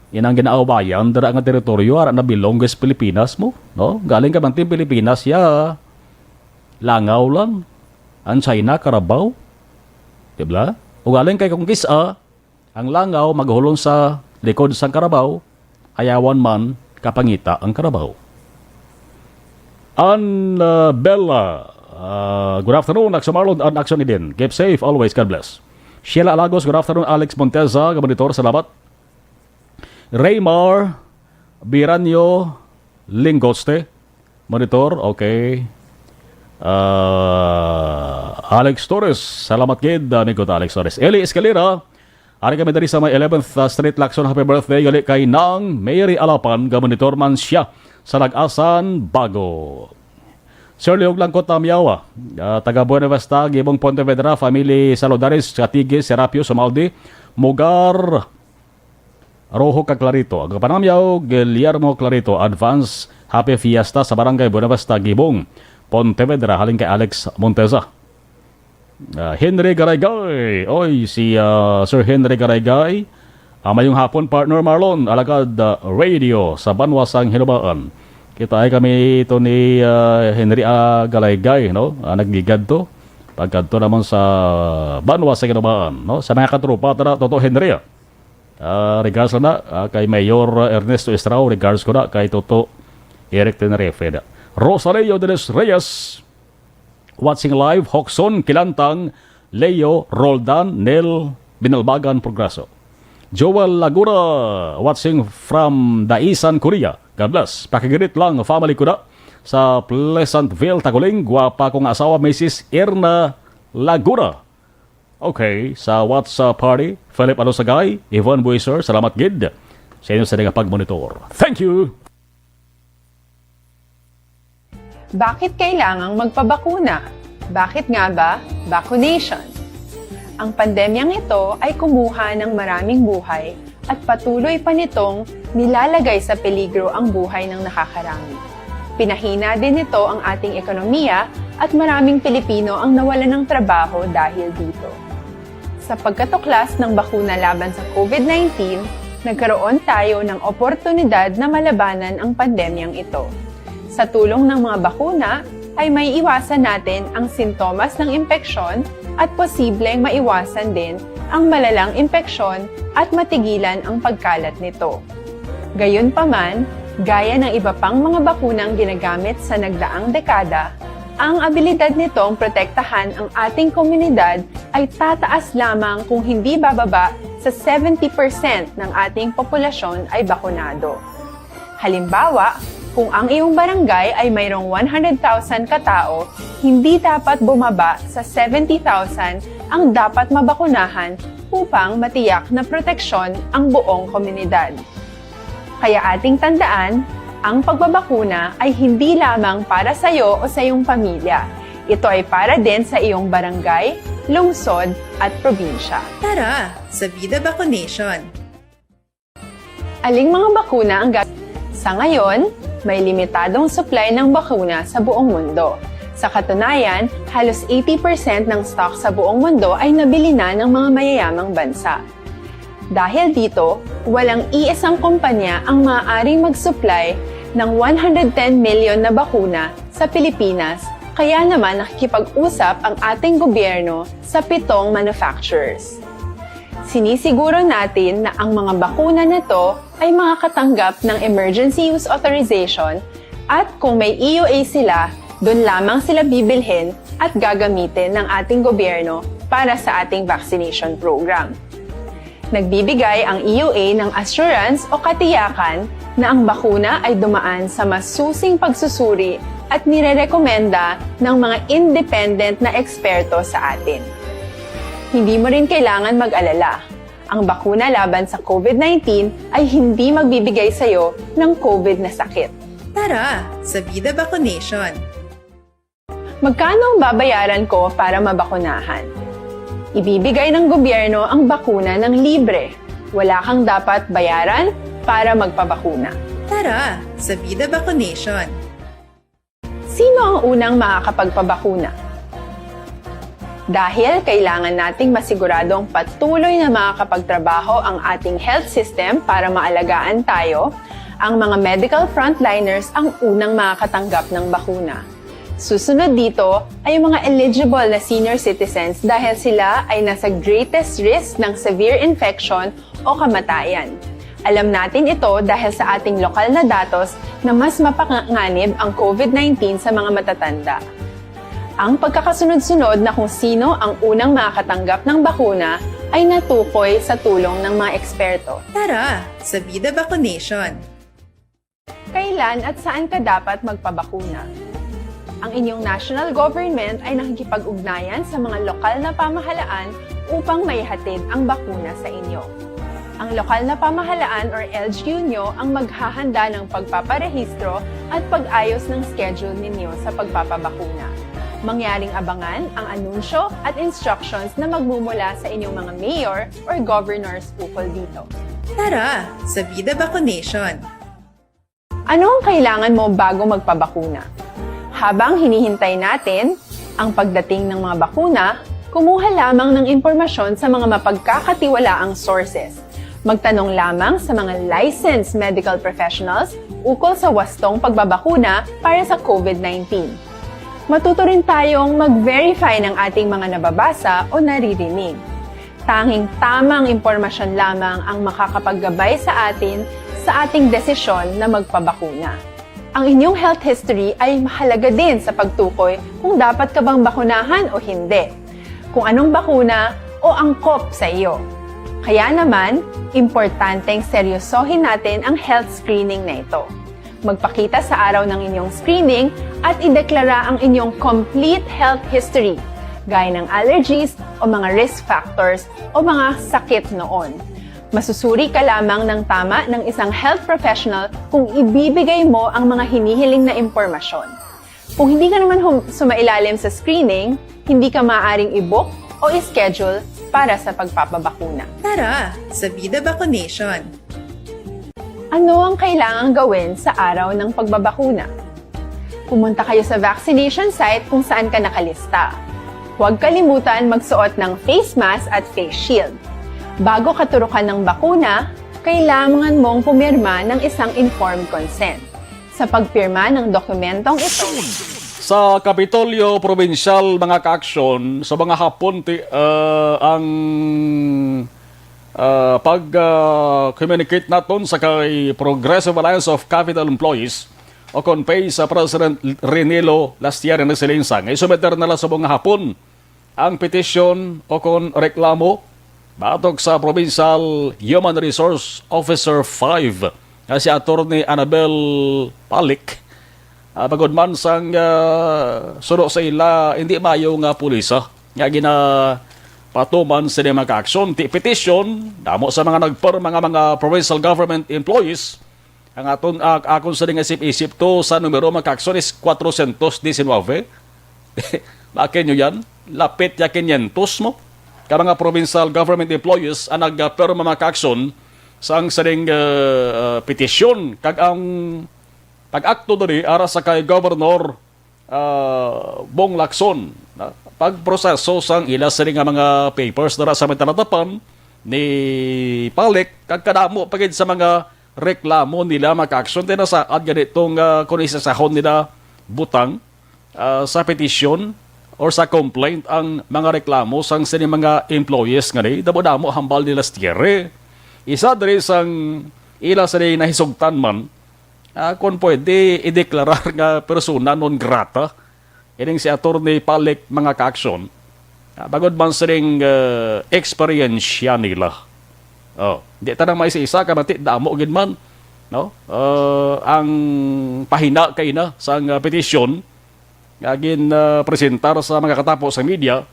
yan ang ginaawayan dara nga teritoryo ara na bilongges Pilipinas mo, no? Galing ka man tin Pilipinas ya langaw lang ang China karabaw. Diba? O galing kay kung kisa ang langaw maghulong sa likod sang karabaw, ayawan man kapangita ang karabaw. Bella, good afternoon, Aksyon Marlon and Aksyon Idin. Keep safe always, God bless. Sheila Alagos, good afternoon. Alex Monteza, monitor, salamat. Raymar Biranyo Lingoste, monitor, okay. Alex Torres, salamat kid, amigo Alex Torres. Eli Escalera, ari kami dari sa may 11th Street Lacson, happy birthday gali kay Nang Mary Alapan, monitor man siya sa Nag-asan, Bago. Sir Leog lang ko Tamyawa, taga Buena Vista, Gibong Pontevedra, family Salodares, Katige, Serapio, Sumaldi, Mugar, Rojo Clarito. Ang kapanamyaw, Guillermo Clarito, advance happy fiesta sa Barangay Buena Vista, Gibong Pontevedra, haling kay Alex Monteza. Henry Garaygay, oy, si Sir Henry Garaygay, mayong hapon partner Marlon, alagad radio sa Banwasang Hinubaan. Kita ay kami ito ni Henry Garaygay, no? Nagigad to. Pagkad to naman sa Banwasang Hinubaan, no? Sa mga katrupa, Toto Henry, regards na kay Mayor Ernesto Estrao, regards ko na kay Toto Eric Tenerife. Rosario de los Reyes, watching live, Hoxon, Kilantang, Leo, Roldan, Nel, Binalbagan, Progreso. Joel Lagura, watching from Daisan, Korea. God bless. Pakigirit lang, family ko na sa Pleasantville, Taguling. Guwapa kong asawa, Mrs. Erna Lagura. Okay, sa WhatsApp party, Philip Alosagay, Yvonne Buiser, salamat gid sa inyo sa pag-monitor. Thank you! Bakit kailangang magpabakuna? Bakit nga ba? Vaccination. Ang pandemyang ito ay kumuha ng maraming buhay at patuloy pa nitong nilalagay sa peligro ang buhay ng nakakarami. Pinahina din nito ang ating ekonomiya at maraming Pilipino ang nawalan ng trabaho dahil dito. Sa pagkatuklas ng bakuna laban sa COVID-19, nagkaroon tayo ng oportunidad na malabanan ang pandemyang ito. Sa tulong ng mga bakuna, ay may iwasan natin ang sintomas ng impeksyon at posibleng maiwasan din ang malalang impeksyon at matigilan ang pagkalat nito. Gayunpaman, gaya ng iba pang mga bakunang ginagamit sa nagdaang dekada, ang abilidad nitong protektahan ang ating komunidad ay tataas lamang kung hindi bababa sa 70% ng ating populasyon ay bakunado. Halimbawa, kung ang iyong barangay ay mayroong 100,000 katao, hindi dapat bumaba sa 70,000 ang dapat mabakunahan upang matiyak na proteksyon ang buong komunidad. Kaya ating tandaan, ang pagbabakuna ay hindi lamang para sa iyo o sa iyong pamilya. Ito ay para din sa iyong barangay, lungsod at probinsya. Tara, sa Vida Vaccination! Aling mga bakuna ang Sa ngayon, may limitadong supply ng bakuna sa buong mundo. Sa katunayan, halos 80% ng stock sa buong mundo ay nabili na ng mga mayayamang bansa. Dahil dito, walang iisang kumpanya ang maaaring mag-supply ng 110 million na bakuna sa Pilipinas, kaya naman nakikipag-usap ang ating gobyerno sa 7 manufacturers. Sinisiguro natin na ang mga bakuna na to ay makakatanggap ng Emergency Use Authorization at kung may EUA sila, doon lamang sila bibilhin at gagamitin ng ating gobyerno para sa ating vaccination program. Nagbibigay ang EUA ng assurance o katiyakan na ang bakuna ay dumaan sa masusing pagsusuri at nirerekomenda ng mga independent na eksperto sa atin. Hindi mo rin kailangan mag-alala. Ang bakuna laban sa COVID-19 ay hindi magbibigay sa'yo ng COVID na sakit. Tara, sa Vida Vaccination! Magkano ang babayaran ko para mabakunahan? Ibibigay ng gobyerno ang bakuna ng libre. Wala kang dapat bayaran para magpabakuna. Tara, sa Vida Vaccination! Sino ang unang makakapagpabakuna? Dahil kailangan nating masiguradong patuloy na makakapagtrabaho ang ating health system para maalagaan tayo, ang mga medical frontliners ang unang makakatanggap ng bakuna. Susunod dito ay yung mga eligible na senior citizens dahil sila ay nasa greatest risk ng severe infection o kamatayan. Alam natin ito dahil sa ating lokal na datos na mas mapanganib ang COVID-19 sa mga matatanda. Ang pagkakasunod-sunod na kung sino ang unang makakatanggap ng bakuna ay natukoy sa tulong ng mga eksperto. Tara, sa Vida Vaccination! Kailan at saan ka dapat magpabakuna? Ang inyong national government ay nakikipag-ugnayan sa mga lokal na pamahalaan upang maihatid ang bakuna sa inyo. Ang lokal na pamahalaan or LGU ang maghahanda ng pagpaparehistro at pag-ayos ng schedule ninyo sa pagpapabakuna. Mangyaring abangan ang anunsyo at instructions na magmumula sa inyong mga mayor or governors ukol dito. Tara, sa Vida Vaccination! Ano ang kailangan mo bago magpabakuna? Habang hinihintay natin ang pagdating ng mga bakuna, kumuha lamang ng impormasyon sa mga mapagkakatiwalaang sources. Magtanong lamang sa mga licensed medical professionals ukol sa wastong pagbabakuna para sa COVID-19. Matuto rin tayong mag-verify ng ating mga nababasa o naririnig. Tanging tamang impormasyon lamang ang makakapaggabay sa atin sa ating desisyon na magpabakuna. Ang inyong health history ay mahalaga din sa pagtukoy kung dapat ka bang bakunahan o hindi, kung anong bakuna o angkop sa iyo. Kaya naman, importanteng seryosohin natin ang health screening na ito. Magpakita sa araw ng inyong screening at ideklara ang inyong complete health history, gaya ng allergies o mga risk factors o mga sakit noon. Masusuri ka lamang ng tama ng isang health professional kung ibibigay mo ang mga hinihiling na impormasyon. Kung hindi ka naman sumailalim sa screening, hindi ka maaaring i-book o i-schedule para sa pagpapabakuna. Tara, sa Vida Vaccination! Ano ang kailangang gawin sa araw ng pagbabakuna? Pumunta kayo sa vaccination site kung saan ka nakalista. Huwag kalimutan magsuot ng face mask at face shield. Bago ka turukan ng bakuna, kailangan mong pumirma ng isang informed consent. Sa pagpirma ng dokumentong ito, Sa Kapitolyo Provincial, mga ka-aksyon, sa mga hapon ang pag-communicate natin sa kay Progressive Alliance of Capital Employees o konpay sa President Renilo last year na silinsang. Isumeter nila sa mga hapon ang petition o kon reklamo batok sa Provincial Human Resource Officer 5 na si Attorney Annabel Palik. Pagod man sang suro sa ila hindi mayo nga pulisa nga patuman sa mga ka-aksyon. Petition damo sa mga mga provincial government employees ang akon sa isip-isip to sa numero mga ka-aksyon is 419. Bakit nyo yan? Lapit ya 500 mo. Kaya mga provincial government employees ang nagperma mga ka-aksyon sa ang saling petition kag ang pag-akto dali ara sa kay Governor Bong Lacson pagproseso sang ila sa nga mga papers dara sa mitanatapan ni Palik kag kadamo pagid sa mga reklamo nila maka-aksyon din sa ganitong kung isasahon nila butang sa petition or sa complaint ang mga reklamo sang sini mga employees nga ni damo-damo hambal nila stiere. Isa diri sang ila sa nahisugtan man kung pwede ideklarar nga persona non grata ining si Attorney Palik mga ka-aksyon bagod man sa ring eksperyensya nila. Di tanang may isa kamati damo gid man no ang pahina kay na sang petisyon agin presentar sa mga katapos sa media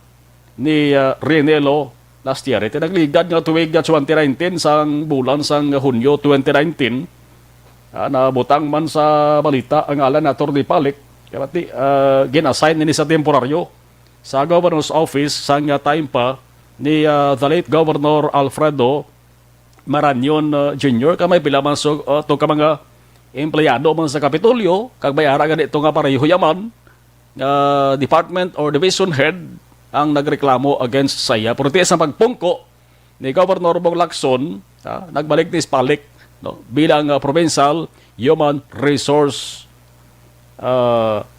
ni Renelo last year. Ito nagligad nga tuwig 2019 sang bulan sang Hunyo 2019 nabutang man sa balita ang alan na Attorney Palik kapati gin-assign ni sa temporaryo sa Governor's Office sang time pa ni the late Governor Alfredo Maranyon Jr. kamay pila man so to ka mga empleyado man sa Kapitolyo kag bayara ganito nga pareho yaman department or division head ang nagreklamo against saya. Pero sa pagpungko ni Governor Bong Lacson, nagbalik ni Palik bilang provincial human resource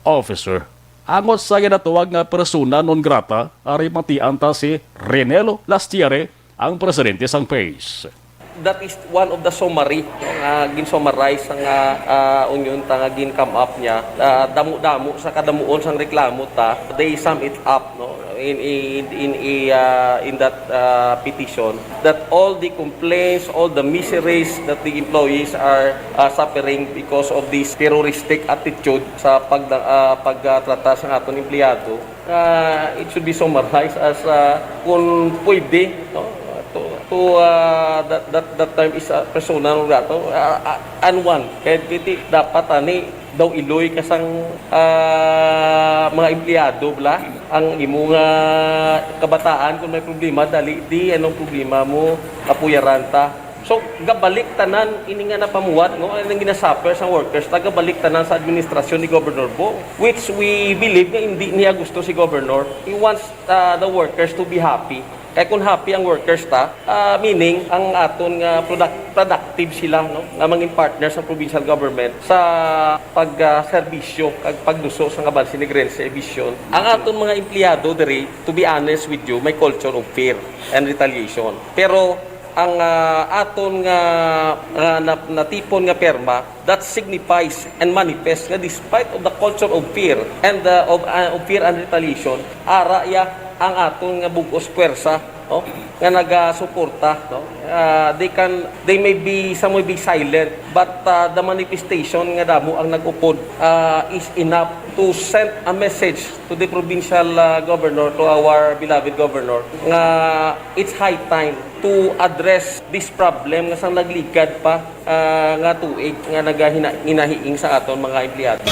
officer. Angot sa ginatuwag nga persona non grata, ari matianta si Renelo Lastiere, ang presidente sang PACE. That is one of the summary gin-summarize ang union nga gin-come up niya damo-damo sa kadamuon sang reklamo ta they sum it up in that petition that all the complaints, all the miseries that the employees are suffering because of this terroristic attitude sa pagtrata sa aton empleyado, it should be summarized as kung pwede that term is personal grato one kaya kiti dapat ani daw iloy kasang mga empleyado bla ang imong kabataan kung may problema dali di anong problema mo kapuyaran ta. So gabalik tanan ini nga napamuwat no ang ginasuffer sa workers tagabalik tanan sa administrasyon ni Governor Bo, which we believe nga hindi niya gusto si Governor. He wants the workers to be happy. Kaya kung happy ang workers meaning ang aton productive sila no nga mga partner sa provincial government sa pagserbisyo kag pagduso sa kabansi ni Grand Servition. Ang aton mga empleyado diri, to be honest with you, may culture of fear and retaliation. Pero ang aton natipon nga perma that signifies and manifests nga despite of the culture of fear and of fear and retaliation ara ya ang aton nga bugos puwersa nga nagasuporta they may be some may be silent but the manifestation nga damo ang nagupod is enough to send a message to the provincial governor, to our beloved governor nga it's high time to address this problem nga sang nagligad pa nga tuig nga nagahinahiing sa aton mga empleyado.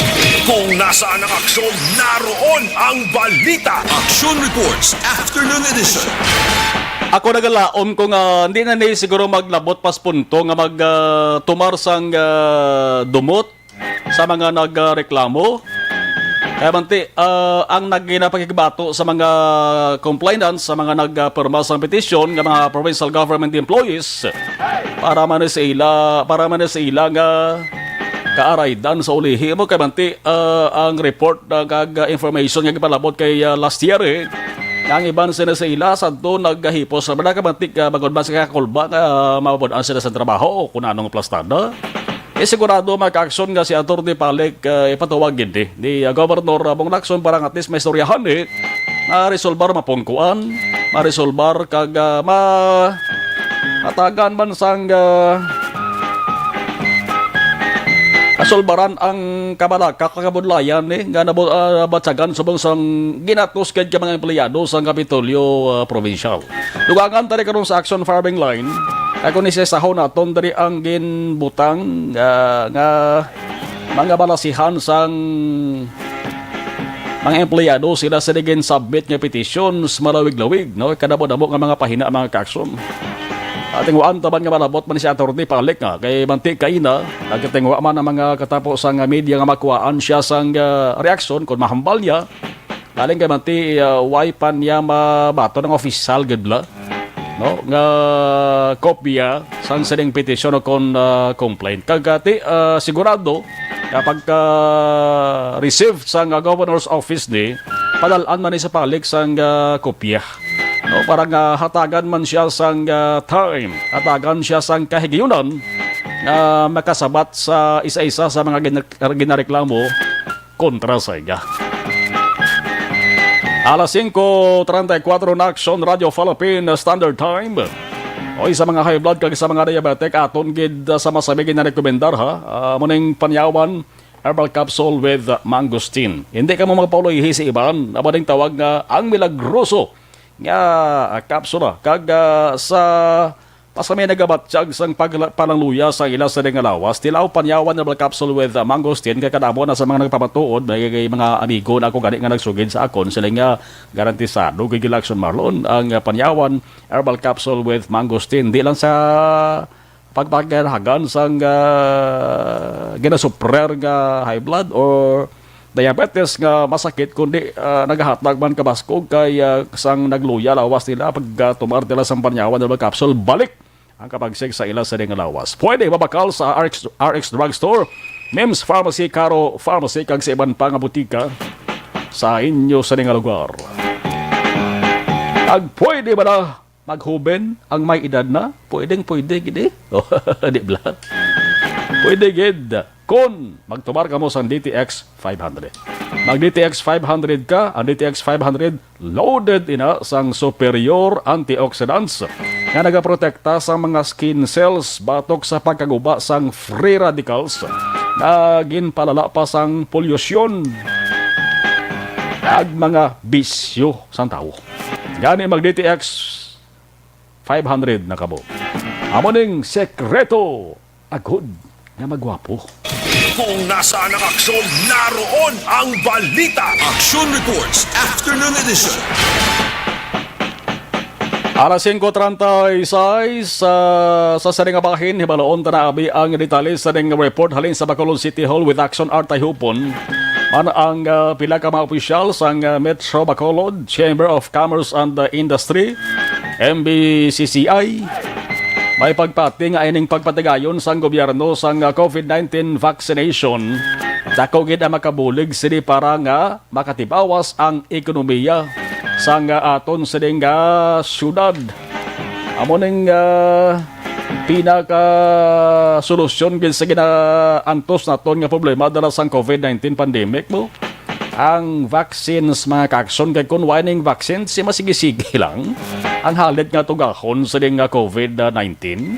Kung nasaan ang aksyon, naroon ang balita. Aksyon Reports Afternoon Edition. Ako nagalaon ko nga hindi na siguro maglabot pas punto nga magtumar sang dumot sa mga nagreklamo. Kaya manti, ang nagginapagkibato sa mga complainants, sa mga nagpirma sa petition ng mga provincial government employees para man sa ila nga kaaraydan sa ulihi mo. Kaya manti, ang report kag information nga ipalabot kay last year ang iban sila sa ila sa doon naghahipos sa mga kamantik bagod ba sa kakulba nga mapupunan sila sa trabaho o kung anong plastada. Sigurado mag-aksyon nga si Attorney Palik ipatawagin ni Governor Bong Lacson para at least may istoryahan ma-resolbar mapungkuan, ma-resolbar kag matagan man sang kasolbaran ang kabalaka kakabudlayan nga nabatsagan subong sang ginatos kay mga empleyado sang Kapitolyo Provincial. Lugangan tali karon sa Action Farming Line. Ako ni sa sahon naton dari ang ginbutang nga mga balasihan sang mga empleyado sila sa digin submit nga petitions malawig-lawig no kadamo-damo nga mga pahina mga kaksyon. Atingwaan taban nga malabot man si Attorney Palik nga kay mantik kaina nagtingwa man ang mga katapos ang media nga makuhaan siya sang reaksyon kung mahambal niya galing kay manti wipan niya mabato ng official gudla no nga kopya sang sining petition o kon complaint kagati sigurado kapag receive sang governor's office ni padalaan man ni sa palik sang kopya. No, parang hatagan man siya sang time, hatagan siya sang kahigayunan na makasabat sa isa-isa sa mga ginareklamo kontra sa iya. Alas 5:34 na Aksyon Radio Philippine Standard Time. O sa mga high blood kag sa mga diabetic aton gid sa masabi ginarekomendar ha. Muning panyawan herbal capsule with mangosteen. Hindi ka mo magpauloy sa iban, abading tawag nga ang milagroso nga kapsula kag sa pasamay nagabatsyag sang panangluya sa ila sa nga lawas tilaw panyawan herbal capsule with mangosteen kay kadamo na sa mga nagpamatuod may mga amigo na ako gani nga nagsugid sa akon sila nga garantisado kay Aksyon Marlon ang panyawan herbal capsule with mangosteen di lang sa pagpaghagan sang ginasuprer nga high blood or diabetes nga masakit kundi nagahatag man kabaskog kay sang nagluya lawas nila pag tumar nila sa panyawan herbal capsule balik ang kapagsig sa ila sa nga lawas. Pwede mabakal sa RX Drugstore, Mims Pharmacy, Caro Pharmacy kag sa iban pa nga butika sa inyo sa nga lugar. Ag pwede ba na maghuben ang may edad na? Pwede gid. Di bla. Pwede gid kung magtumar ka mo sa DTX 500. Mag DTX 500 ka, ang DTX 500 loaded ina sang superior antioxidants nga nagaprotekta sa mga skin cells batok sa pagkaguba sang free radicals na ginpalala pa sang polusyon ag mga bisyo sang tao. Gani mag DTX 500 na kabo. Amo ning sekreto agud nga magwapo. Kung nasaan ang aksyon, naroon ang balita. Aksyon Reports Afternoon Edition. Alas 5:36 sa saring abahin, hibaloon tanaabi ang detalye sa ning report halin sa Bacolod City Hall with Aksyon Artay Hupon. Man ang pila ka mga opisyal sa Metro Bacolod, Chamber of Commerce and Industry, MBCCI, may pagpati nga ining pagpatigayon sang gobyerno sang COVID-19 vaccination. Dako gid ang makabulig sini para nga makatibawas ang ekonomiya sang aton sining syudad. Amo ning pinaka solusyon gid sa ginaantos naton nga problema dala sang COVID-19 pandemic mo. Ang vaccines mga kaksyon kay kun waning vaccine si masigi-sige lang ang halit nga tugahon sa ding COVID-19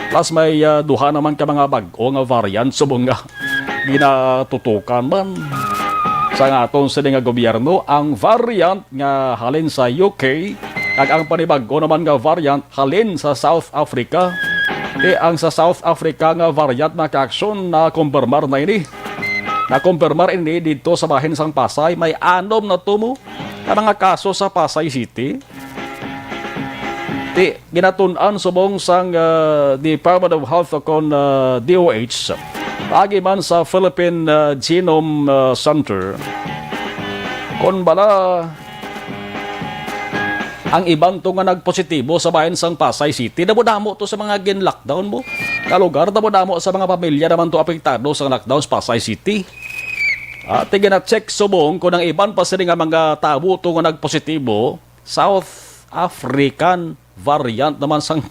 plus may duha naman ka mga bag-o nga variant subong nga ginatutukan man sa aton sa ding gobyerno ang variant nga halin sa UK kag ang panibag-o naman nga variant halin sa South Africa. Ang sa South Africa nga variant na kaksyon na kumpirmar na ini. Nakumpirmar ini dito sa bahin sang Pasay. May 6 na tumo na mga kaso sa Pasay City. Ginatunan subong sang Department of Health kon DOH. Pagi man sa Philippine Genome Center. Kon bala ang ibang to nga nagpositibo sa bahin sang Pasay City, damo-damo to sa mga gin-lockdown mo. Kalugar, damo-damo sa mga pamilya naman to apektado sa lockdown sa Pasay City. At gina-check subong kung ang iban pa sila nga mga tabo to nga nagpositibo, South African variant naman sang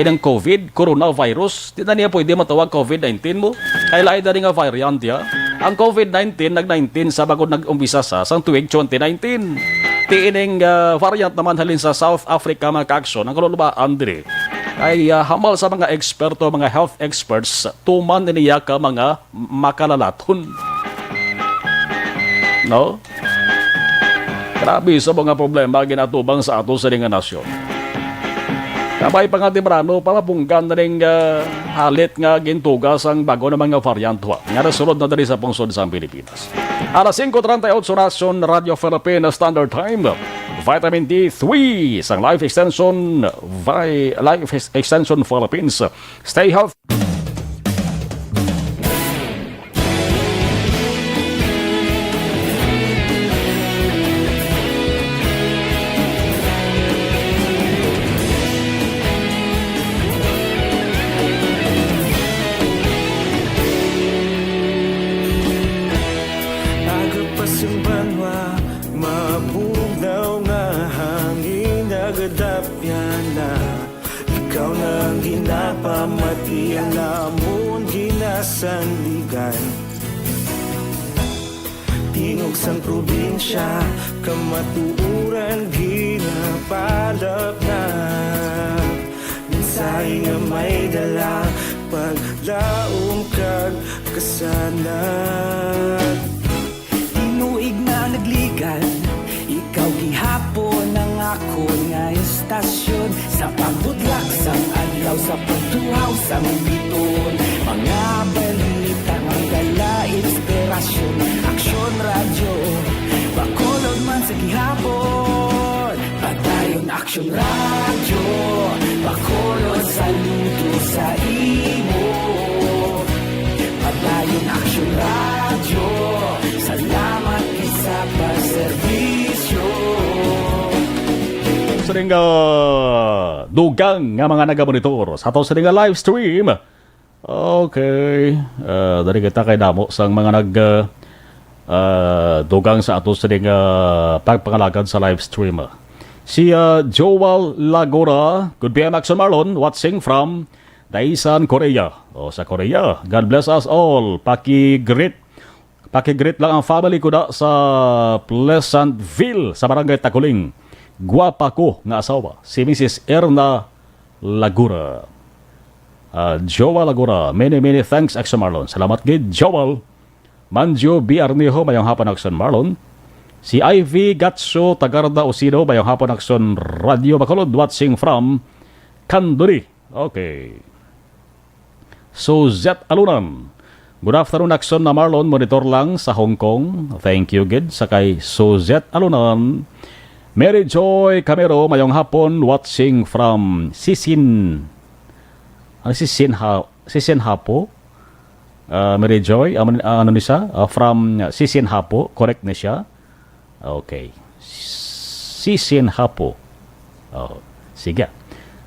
inang COVID, coronavirus. Di na niya pwede matawag COVID-19 mo. Kailangan na rin nga variant ya. Ang COVID-19, nag-19 sa bagod nag-umpisa sa sang tuwing 2019. Tiining variant naman halin sa South Africa mga kaaksyon. Ang kaluluba, Andre, ay hamal sa mga eksperto, mga health experts, tuman niya ka mga makalalaton. No? Grabe sa mga problema ginatubang sa ato sa nga nasyon. Kabay pa nga Timbrano, palapunggan na rin halit nga gintugas ang bago na mga variant nga nasunod na dali sa pungsod sa Pilipinas. Alas 5:38 Nasyon Radio Philippine Standard Time. Vitamin D3 sang Life Extension Philippines. Stay healthy. matialamon ginasandigan. Tingog sang probinsya, kamatuuran ginapalap na. Minsay nga may dala, paglaom kag kasanat. Tinuig na nagligan, ikaw gihapon ang ako nga estasyon. Sa pagbudlak sang adlaw, sa pagtuhaw sang biton, mga balita ang dala inspirasyon. Aksyon radyo, bakolod man sa gihapon. Patayon Aksyon radyo, bakolod saludo sa imo. Patayon Aksyon radyo, salamat isa pa serbisyo. Sa nga dugang nga mga nagamonitor sa ato sa nga live stream. Okay. Dari kita kay damo sang mga dugang sa ato sa nga pagpangalagad sa live stream. Si Joel Lagora, good PM Aksyon Marlon, watching from Daisan, Korea. O sa Korea, God bless us all. Paki-greet lang ang family ko da sa Pleasantville, sa Barangay Takuling. Guwapa ko nga asawa, si Mrs. Erna Lagura. Joel Lagura, many thanks Aksyon Marlon. Salamat gid Joel. Manjo B. Arnejo, mayong hapon Aksyon Marlon. Si Ivy Gatso Tagarda Osido, mayong hapon Aksyon Radio Bacolod, watching from Kanduri. Okay. So Z Alunan, good afternoon Aksyon na Marlon, monitor lang sa Hong Kong. Thank you gid sa kay So Z Alunan. Mary Joy Camero, mayong hapon, watching from Sisin Hapo. Mary Joy, ano ni siya? From Sisin Hapo, correct na siya. Okay. Sisin Hapo. Sige.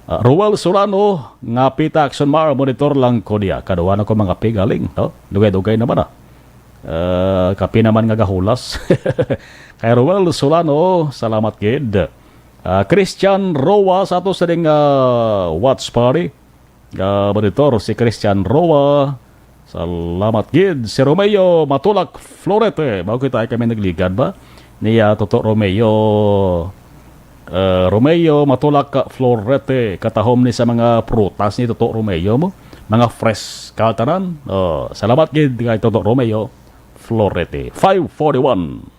Ruel Solano, nga pita Aksyon Mar, monitor lang ko niya. Kaduwa na ko mga pigaling. Dugay-dugay naman kapi naman nga gahulas. Kay Ruel Solano, salamat gid. Christian Roa sa ato sa ding watch party. Monitor si Christian Roa. Salamat gid. Si Romeo Matulak Florete. Bago kita ay kami nagligad ba? Niya Toto Romeo Matulak Florete. Katahom ni sa mga prutas ni Toto Romeo mo. Mga fresh katanan. Salamat gid kay Toto Romeo Florete. 541.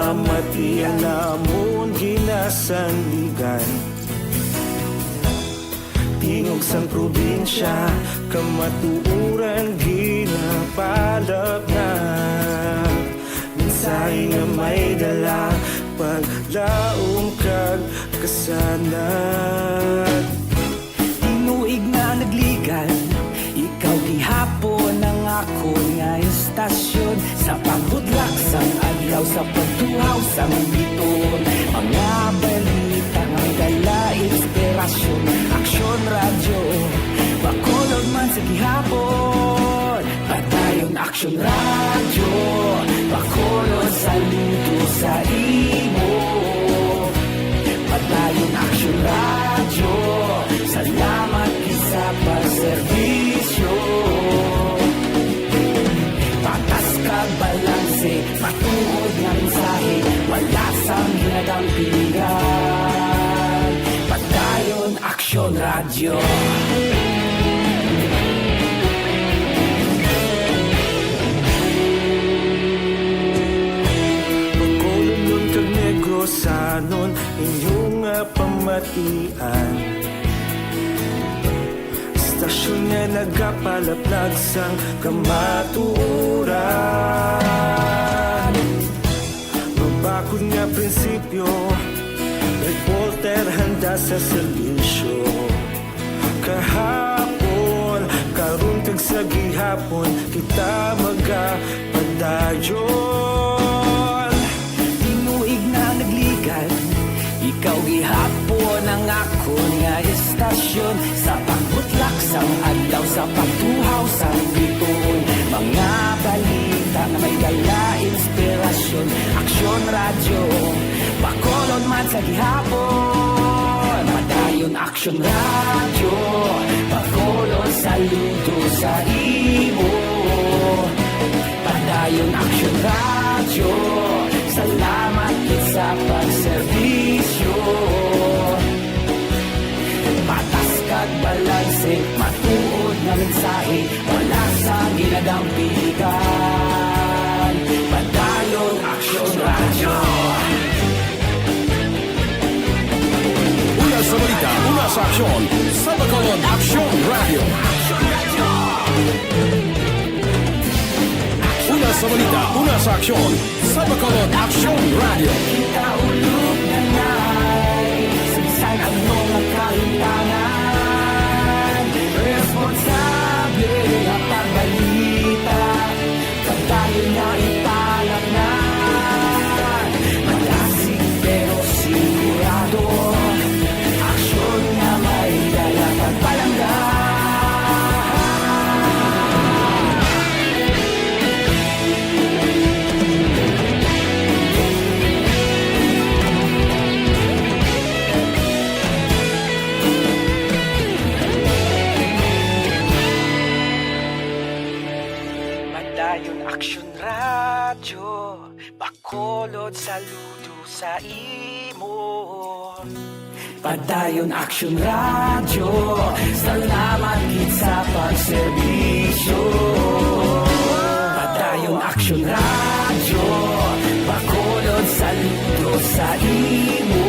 Matialamon ginasandigan. Tingog sang probinsya, kamatuuran ginapalap na. Minsay nga may dala, paglaom kag kasanat. Tinuig na nagligan, ikaw gihapon ang ako nga estasyon. Sa pagbudlak sang adlaw, sa pagtuhaw sang biton, mga balita ang dala inspirasyon. Aksyon radyo, bakolod man sa gihapon. Patayon Aksyon radyo, bakolod saludo sa imo. Patayon Aksyon radyo, salamat isa pa serbisyo. Patas kag balanse, matuod nga mensahe, wala sang hinagang pilihan. Patayon Aksyon radyo. Pagkolon kag negosanon, inyong pamatian. Stasyon nga nagapalaplag sang kamaturan. bakod nga prinsipyo, reporter handa sa serbisyo. Kahapon, karong kag sa gihapon, kita magapadayon. Tinuig na nagligan, ikaw gihapon ang ako nga estasyon. Sa pagbutlak sang adlaw, sa pagtuhaw sang bituon, mga balita na may dala inspirasyon. Aksyon radyo, Bacolod man sa gihapon. Padayon Aksyon radyo, Bacolod saludo sa imo. Padayon Aksyon radyo, salamat kit sa pagserbisyo. Patas kag balanse, matuod na mensahe, wala sa ginadampikan. Padayon Aksyon radyo. Una sa balita, una sa aksyon, sa Bacolod Aksyon Radio. Una sa balita, una sa aksyon, sa Bacolod Aksyon Radio. Kita ulog na na'y Sinsan ang mga kahintangan. Responsable na pagbalita, Pagdayo na ipalagnan. Malasig pero sigurado, aksyon na may dala pagpalanggan. Padayon Aksyon radyo, Bacolod saludo sa imo. Padayon Aksyon radyo, salamat kit sa pagserbisyo. Padayon Aksyon radyo, Bacolod saludo sa imo.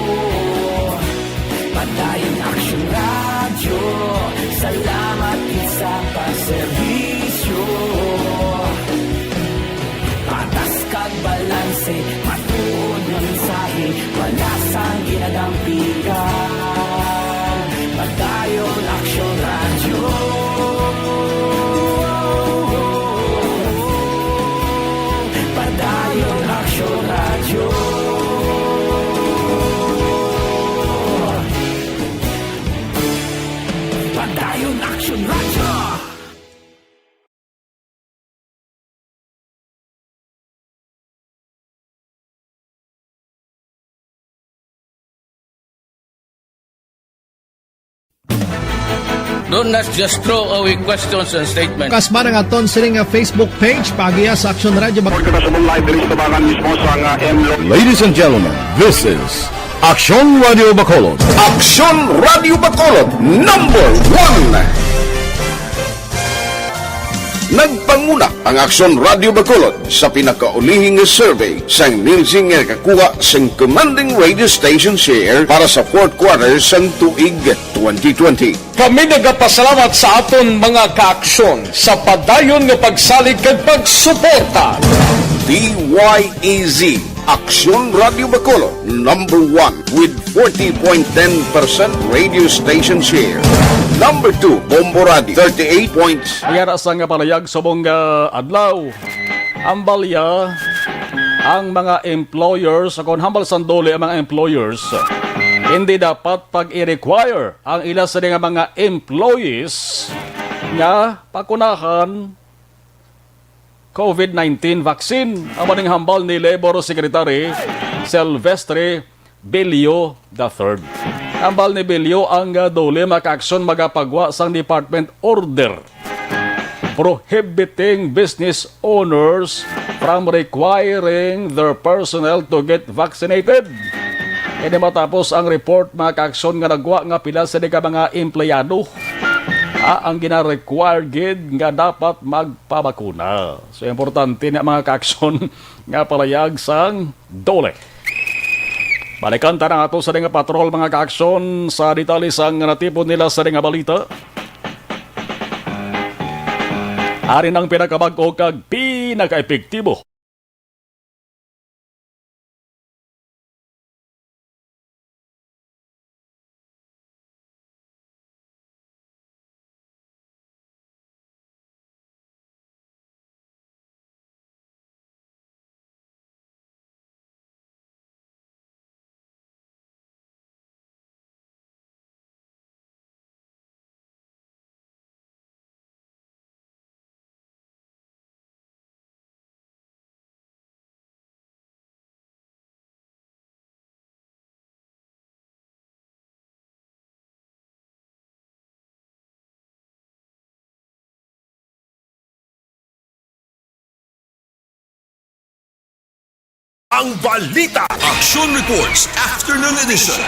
Padayon Aksyon radyo, salamat kit sa pagserbisyo. Patas kag balanse, matuod na mensahe, wala sang ginadampikan. Padayon Aksyon radyo. Padayon Aksyon radyo. Padayon Aksyon radyo. Do not just throw away questions and statements. Kasma ng aton sining nga Facebook page pagiya sa Aksyon Radio. Ladies and gentlemen, this is Aksyon Radio Bacolod. Aksyon Radio Bacolod, #1. Nagpanguna ang Aksyon Radio Bacolod sa pinakaulihing survey sa Nilsing nga kakuha sa commanding radio station share para sa fourth quarter sa tuig 2020. Kami nagapasalamat sa aton mga kaaksyon sa padayon nga pagsalig kag pagsuporta. DYEZ Aksyon Radio Bacolod, #1 with 40.10% radio station share. #2, Bombo Radio, 38 points. Ayara sa nga palayag sa mong adlaw. Ang balya, ang mga employers, kung hambal sandoli ang mga employers, hindi dapat pag i-require ang ila sa mga employees nga pakunahan COVID-19 vaccine. Ang maning hambal ni Labor Secretary Silvestre Belio III. Hambal ni Belio ang dole maka-aksyon magapagwa sang Department Order prohibiting business owners from requiring their personnel to get vaccinated. Hindi matapos ang report mga kaaksyon nga nagwa nga pila sa mga empleyado ang gina-require gid nga dapat magpabakuna. So importante na mga kaaksyon nga palayag sang dole. Balikan ta na ato sa nga patrol mga kaaksyon sa detalye sang natipon nila sa nga balita. Arin ang pinakabag-o kag pinaka-epektibo Ang balita, Aksyon Reports Afternoon Edition.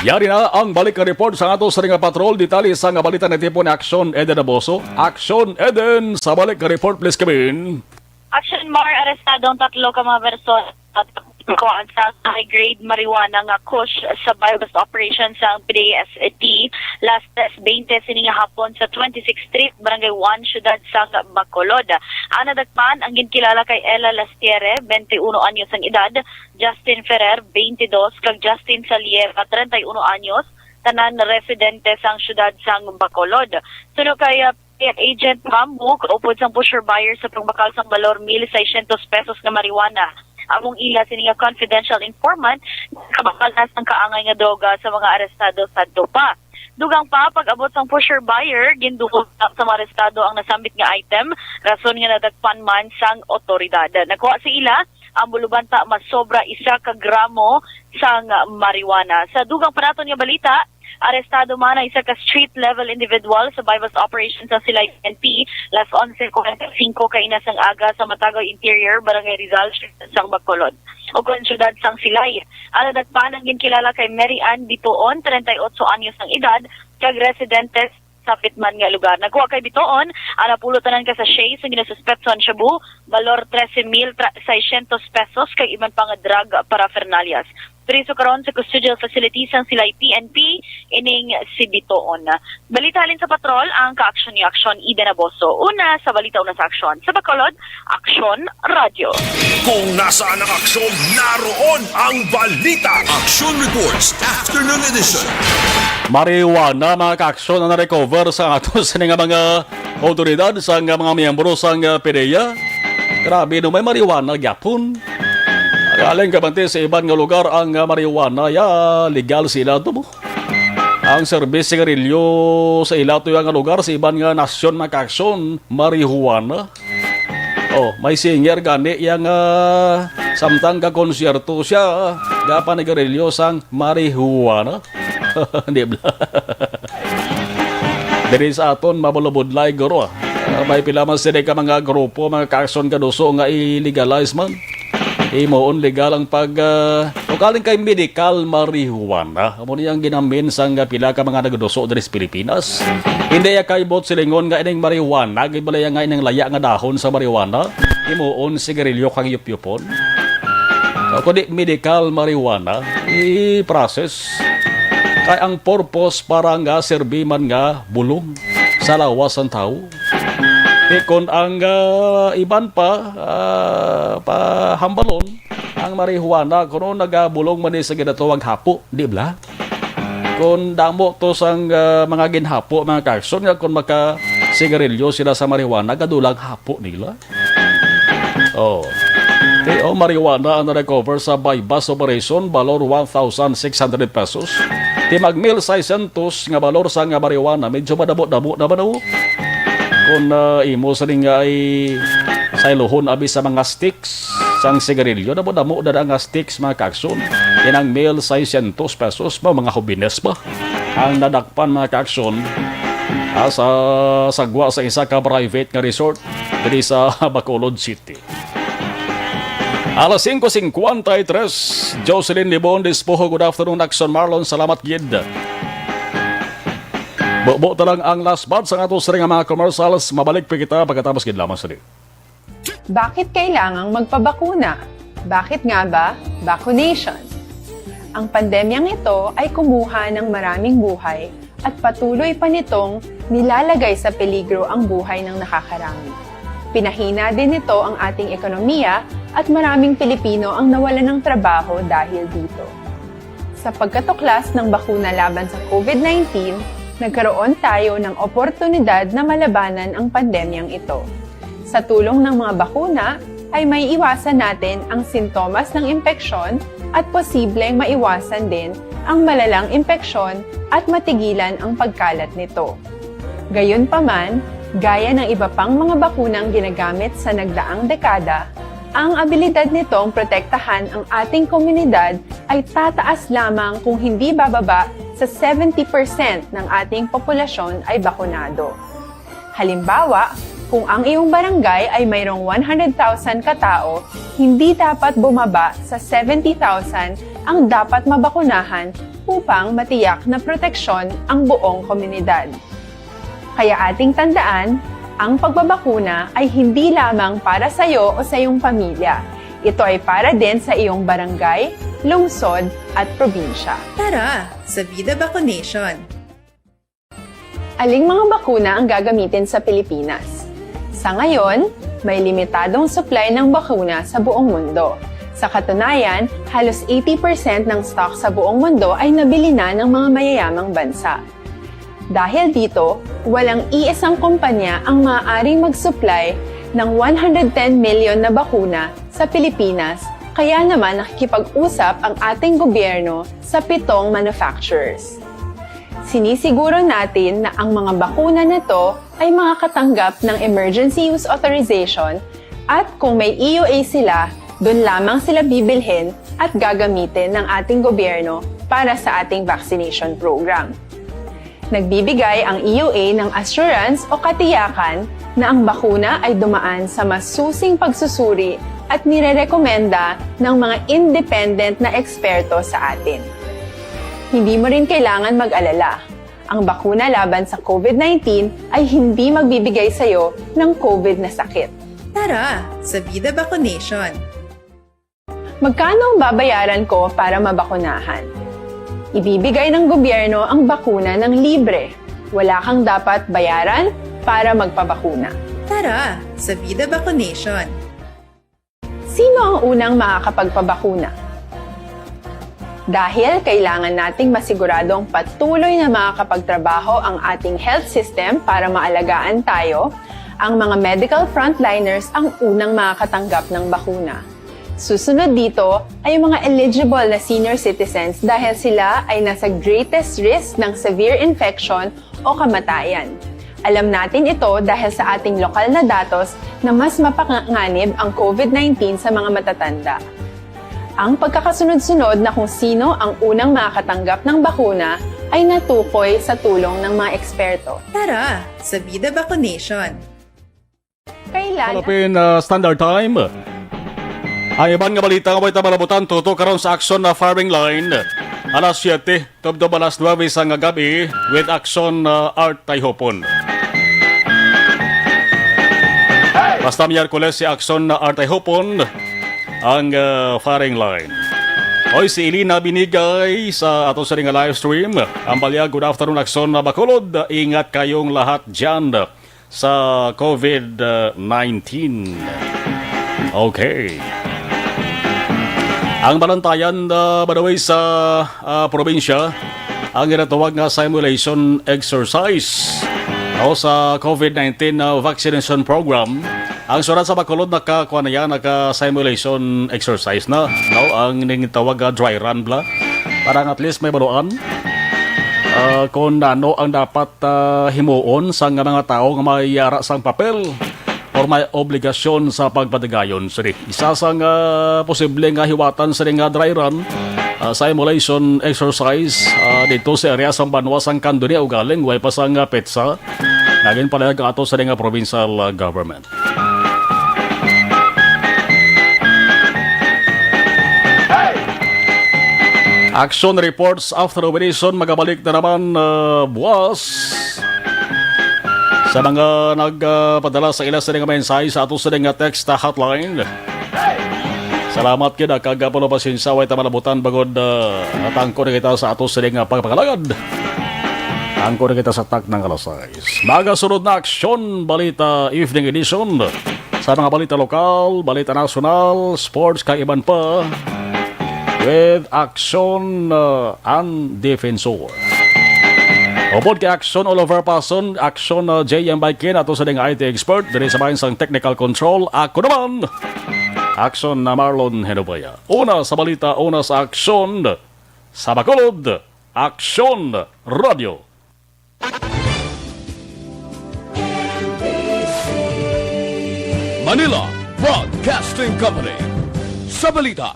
Yari na ang balik na report sa ato sa ringa patrol. Detalye sa nga balita na tipo ni Aksyon Eden Aboso. Aksyon Eden, sa balik na report, please come in. Aksyon Mar, arestadong 3 ka mga person at kuhaan sa high-grade marijuana nga kush sa bypass operation sa PDSD last 20 sininga hapon sa 26th Street, Barangay 1, Syudad sa Bacolod. Ang nadagpan ang ginkilala kay Ella Lastiere, 21 anyos ang edad, Justin Ferrer, 22, kag Justin Salieva, 31 anyos, tanan residente sang Syudad sang Bacolod. Suno kay Agent Bambu, upod sang pusher buyer sa pagbakal sang balor 1,600 pesos nga marijuana. Among ila sininga confidential informant, kabakalas ng kaangay nga droga sa mga arestado sa Dupa. Dugang pa, pag-abot sang pusher buyer, ginduhol sa mga arestado ang nasambit nga item, rason nga nadagpan man sang otoridad. Nakuha si ila, ang bulubanta mas sobra 1 ka gramo sang marijuana. Sa dugang panaton nga balita, arestado man ang 1 ka street-level individual sa bypass operation sa Silay PNP, las 11:45 kainas ang aga sa Matagaw Interior, Barangay Rizal, sang Bacolod. O kung syudad sang Silay. Ang nadagpan ang ginkilala kay Mary Ann Bitoon, 38 anyos ng edad, kag residentes sa Pitman nga lugar. Nagkuha kay Bitoon, ang napulutanan ka sa Shea sa ginasuspetson Shabu, valor 13,600 pesos kay iban pang drug paraphernalias. Priso karon sa custodial facilities ang Silay PNP, ining si Bitoon. Balita halin sa patrol, ang ka-aksyon ni Aksyon Eden Aboso. Una sa balita, una sa Aksyon. Sa Bacolod, Aksyon Radio. Kung nasaan ang aksyon, naroon ang balita. Aksyon Reports Afternoon Edition. Marijuana, mga ka-aksyon na na-recover sa ato sa mga otoridad sa mga miyembro sa PDEA. Grabe no, may marijuana gyapon. Galing kabante sa ibang nga lugar ang marijuana, legal sila ito mo. Ang serbis sigarilyo sa ilato yung lugar sa ibang nga nasyon na kaksyon, marijuana. Oh, may singer gani yung samtang kakonsyerto siya, gapa ni garilyo sang marijuana. Hindi ba? Dari sa aton, mabalabudlay garo. May pilaman sila ka mga grupo, mga kaksyon kaduso nga i-legalize man. Imoon legal ang kaling kay medical marijuana. Amo niyang ginamin sang pila ka mga nagduso diri sa Pilipinas. Hindi ya kay bot silingon nga ining marijuana, gibalaya nga ining laya nga dahon sa marijuana. Imoon sigarilyo kang yup-yupon. Kundi medical marijuana, i-process kay ang purpose para nga serbi man nga bulong sa lawas ang tao. Kung ang iban pahambalon ang marijuana kuno nagabulong man sa ginatawag hapo, di ba? Kung damo to sang mga ginhapo, mga kaksyon nga kung maka sigarilyo sila sa marijuana, gadulang hapo nila. Oh. Marijuana ang recover sa bypass operation, valor 1,600 pesos. Timag 1,600 nga valor sa nga marijuana, medyo madabo-dabo na ba na? Kung imo sa nga ay sa iluhon abi sa mga sticks sang sigarilyo, damo na nga sticks mga kaksyon. Inang 1,600 pesos ba mga hobines ba? Ang nadakpan mga kaksyon sa sagwa sa isa ka private nga resort diri sa Bacolod City. Alas 5:53, Jocelyn Libon Dispoho, good afternoon Aksyon Marlon, salamat gid. Bobo talang ang last bat sa ato sa mga commercials. Mabalik pa kita pagkatapos gid lamang sa di. Bakit kailangang magpabakuna? Bakit nga ba? Vaccination. Ang pandemyang ito ay kumuha ng maraming buhay at patuloy pa nitong nilalagay sa peligro ang buhay ng nakakarami. Pinahina din nito ang ating ekonomiya at maraming Pilipino ang nawalan ng trabaho dahil dito. Sa pagkatuklas ng bakuna laban sa COVID-19, nagkaroon tayo ng oportunidad na malabanan ang pandemyang ito. Sa tulong ng mga bakuna, ay may iwasan natin ang sintomas ng impeksyon at posibleng maiwasan din ang malalang impeksyon at matigilan ang pagkalat nito. Gayunpaman, gaya ng iba pang mga bakunang ginagamit sa nagdaang dekada, ang abilidad nitong protektahan ang ating komunidad ay tataas lamang kung hindi bababa sa 70% ng ating populasyon ay bakunado. Halimbawa, Kung ang iyong barangay ay mayroong 100,000 katao, hindi dapat bumaba sa 70,000 ang dapat mabakunahan upang matiyak na proteksyon ang buong komunidad. Kaya ating tandaan, ang pagbabakuna ay hindi lamang para sa iyo o sa iyong pamilya. Ito ay para din sa iyong barangay, lungsod at probinsya. Tara, sa Vida Vaccination! Aling mga bakuna ang gagamitin sa Pilipinas? Sa ngayon, may limitadong supply ng bakuna sa buong mundo. Sa katunayan, halos 80% ng stock sa buong mundo ay nabili na ng mga mayayamang bansa. Dahil dito, walang iisang kumpanya ang maaaring mag-supply ng 110 million na bakuna sa Pilipinas, kaya naman nakikipag-usap ang ating gobyerno sa 7 manufacturers. Sinisiguro natin na ang mga bakuna na to ay makakatanggap ng Emergency Use Authorization at kung may EUA sila, doon lamang sila bibilhin at gagamitin ng ating gobyerno para sa ating vaccination program. Nagbibigay ang EUA ng assurance o katiyakan na ang bakuna ay dumaan sa masusing pagsusuri at nirerekomenda ng mga independent na eksperto sa atin. Hindi mo rin kailangan mag-alala. Ang bakuna laban sa COVID-19 ay hindi magbibigay sa iyo ng COVID na sakit. Tara, sa Vida Vaccination! Magkano ang babayaran ko para mabakunahan? Ibibigay ng gobyerno ang bakuna ng libre. Wala kang dapat bayaran para magpabakuna. Tara, sa Vida Vaccination! Sino ang unang makakapagpabakuna? Dahil kailangan nating masiguradong patuloy na makakapagtrabaho ang ating health system para maalagaan tayo, ang mga medical frontliners ang unang makakatanggap ng bakuna. Susunod dito ay mga eligible na senior citizens dahil sila ay nasa greatest risk ng severe infection o kamatayan. Alam natin ito dahil sa ating lokal na datos na mas mapanganib ang COVID-19 sa mga matatanda. Ang pagkakasunod-sunod na kung sino ang unang makakatanggap ng bakuna ay natukoy sa tulong ng mga eksperto. Tara, sa Vida Vaccination! Kailan? Philippine Standard Time. Ang ibang nga balita nga may tamalabutan tuto karon sa Aksyon na Farming Line. Alas 7, tubdob alas 9 sa nga gabi with Aksyon Art Tayhopon. Basta Miyerkules si Aksyon na Art Tayhopon ang Farming Line. Oy, si Elina binigay sa ato sa nga live stream. Ang balya, good afternoon Aksyon na Bacolod. Ingat kayong lahat dyan sa COVID-19. Okay. Ang balantayan by the way sa probinsya, ang ginatawag nga simulation exercise o sa COVID-19 vaccination program. Ang surat sa Bacolod naka-simulation exercise na. No? Ang ningitawag dry run bla. Parang at least may baluan kung ano ang dapat himuon sa mga tao nga may yara sang papel or may obligasyon sa pagpatigayon. Siri, isa sa posible nga hiwatan sa nga dry run, simulation exercise dito sa area sa Banwa sang Kandonia o galing, way pa sang petsa. Naging pala nga ato sa nga provincial government. Action reports after operation magabalik na naman buwas. Sa mga nagpadala sa ilas sa nga mensahe sa ato sa nga text hotline. Salamat kina kagapulo pasensya way tamalabutan bagod tangko na kita sa ato sa nga pagpakalagad. Tangko na kita sa tak ng alas 6. Magasunod na Aksyon Balita Evening Edition sa mga balita lokal, balita nasional, sports kaiban pa with Aksyon and Defensor. Upod kay Aksyon Oliver Pason, Aksyon J.M. Baikin, ato sa nga IT expert, diri sa bayan sang technical control, ako naman, Aksyon na Marlon Genovea. Una sa balita, una sa Aksyon, sa Bacolod, Aksyon Radio. Manila Broadcasting Company. Sa balita,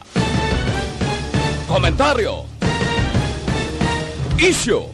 komentaryo, issue,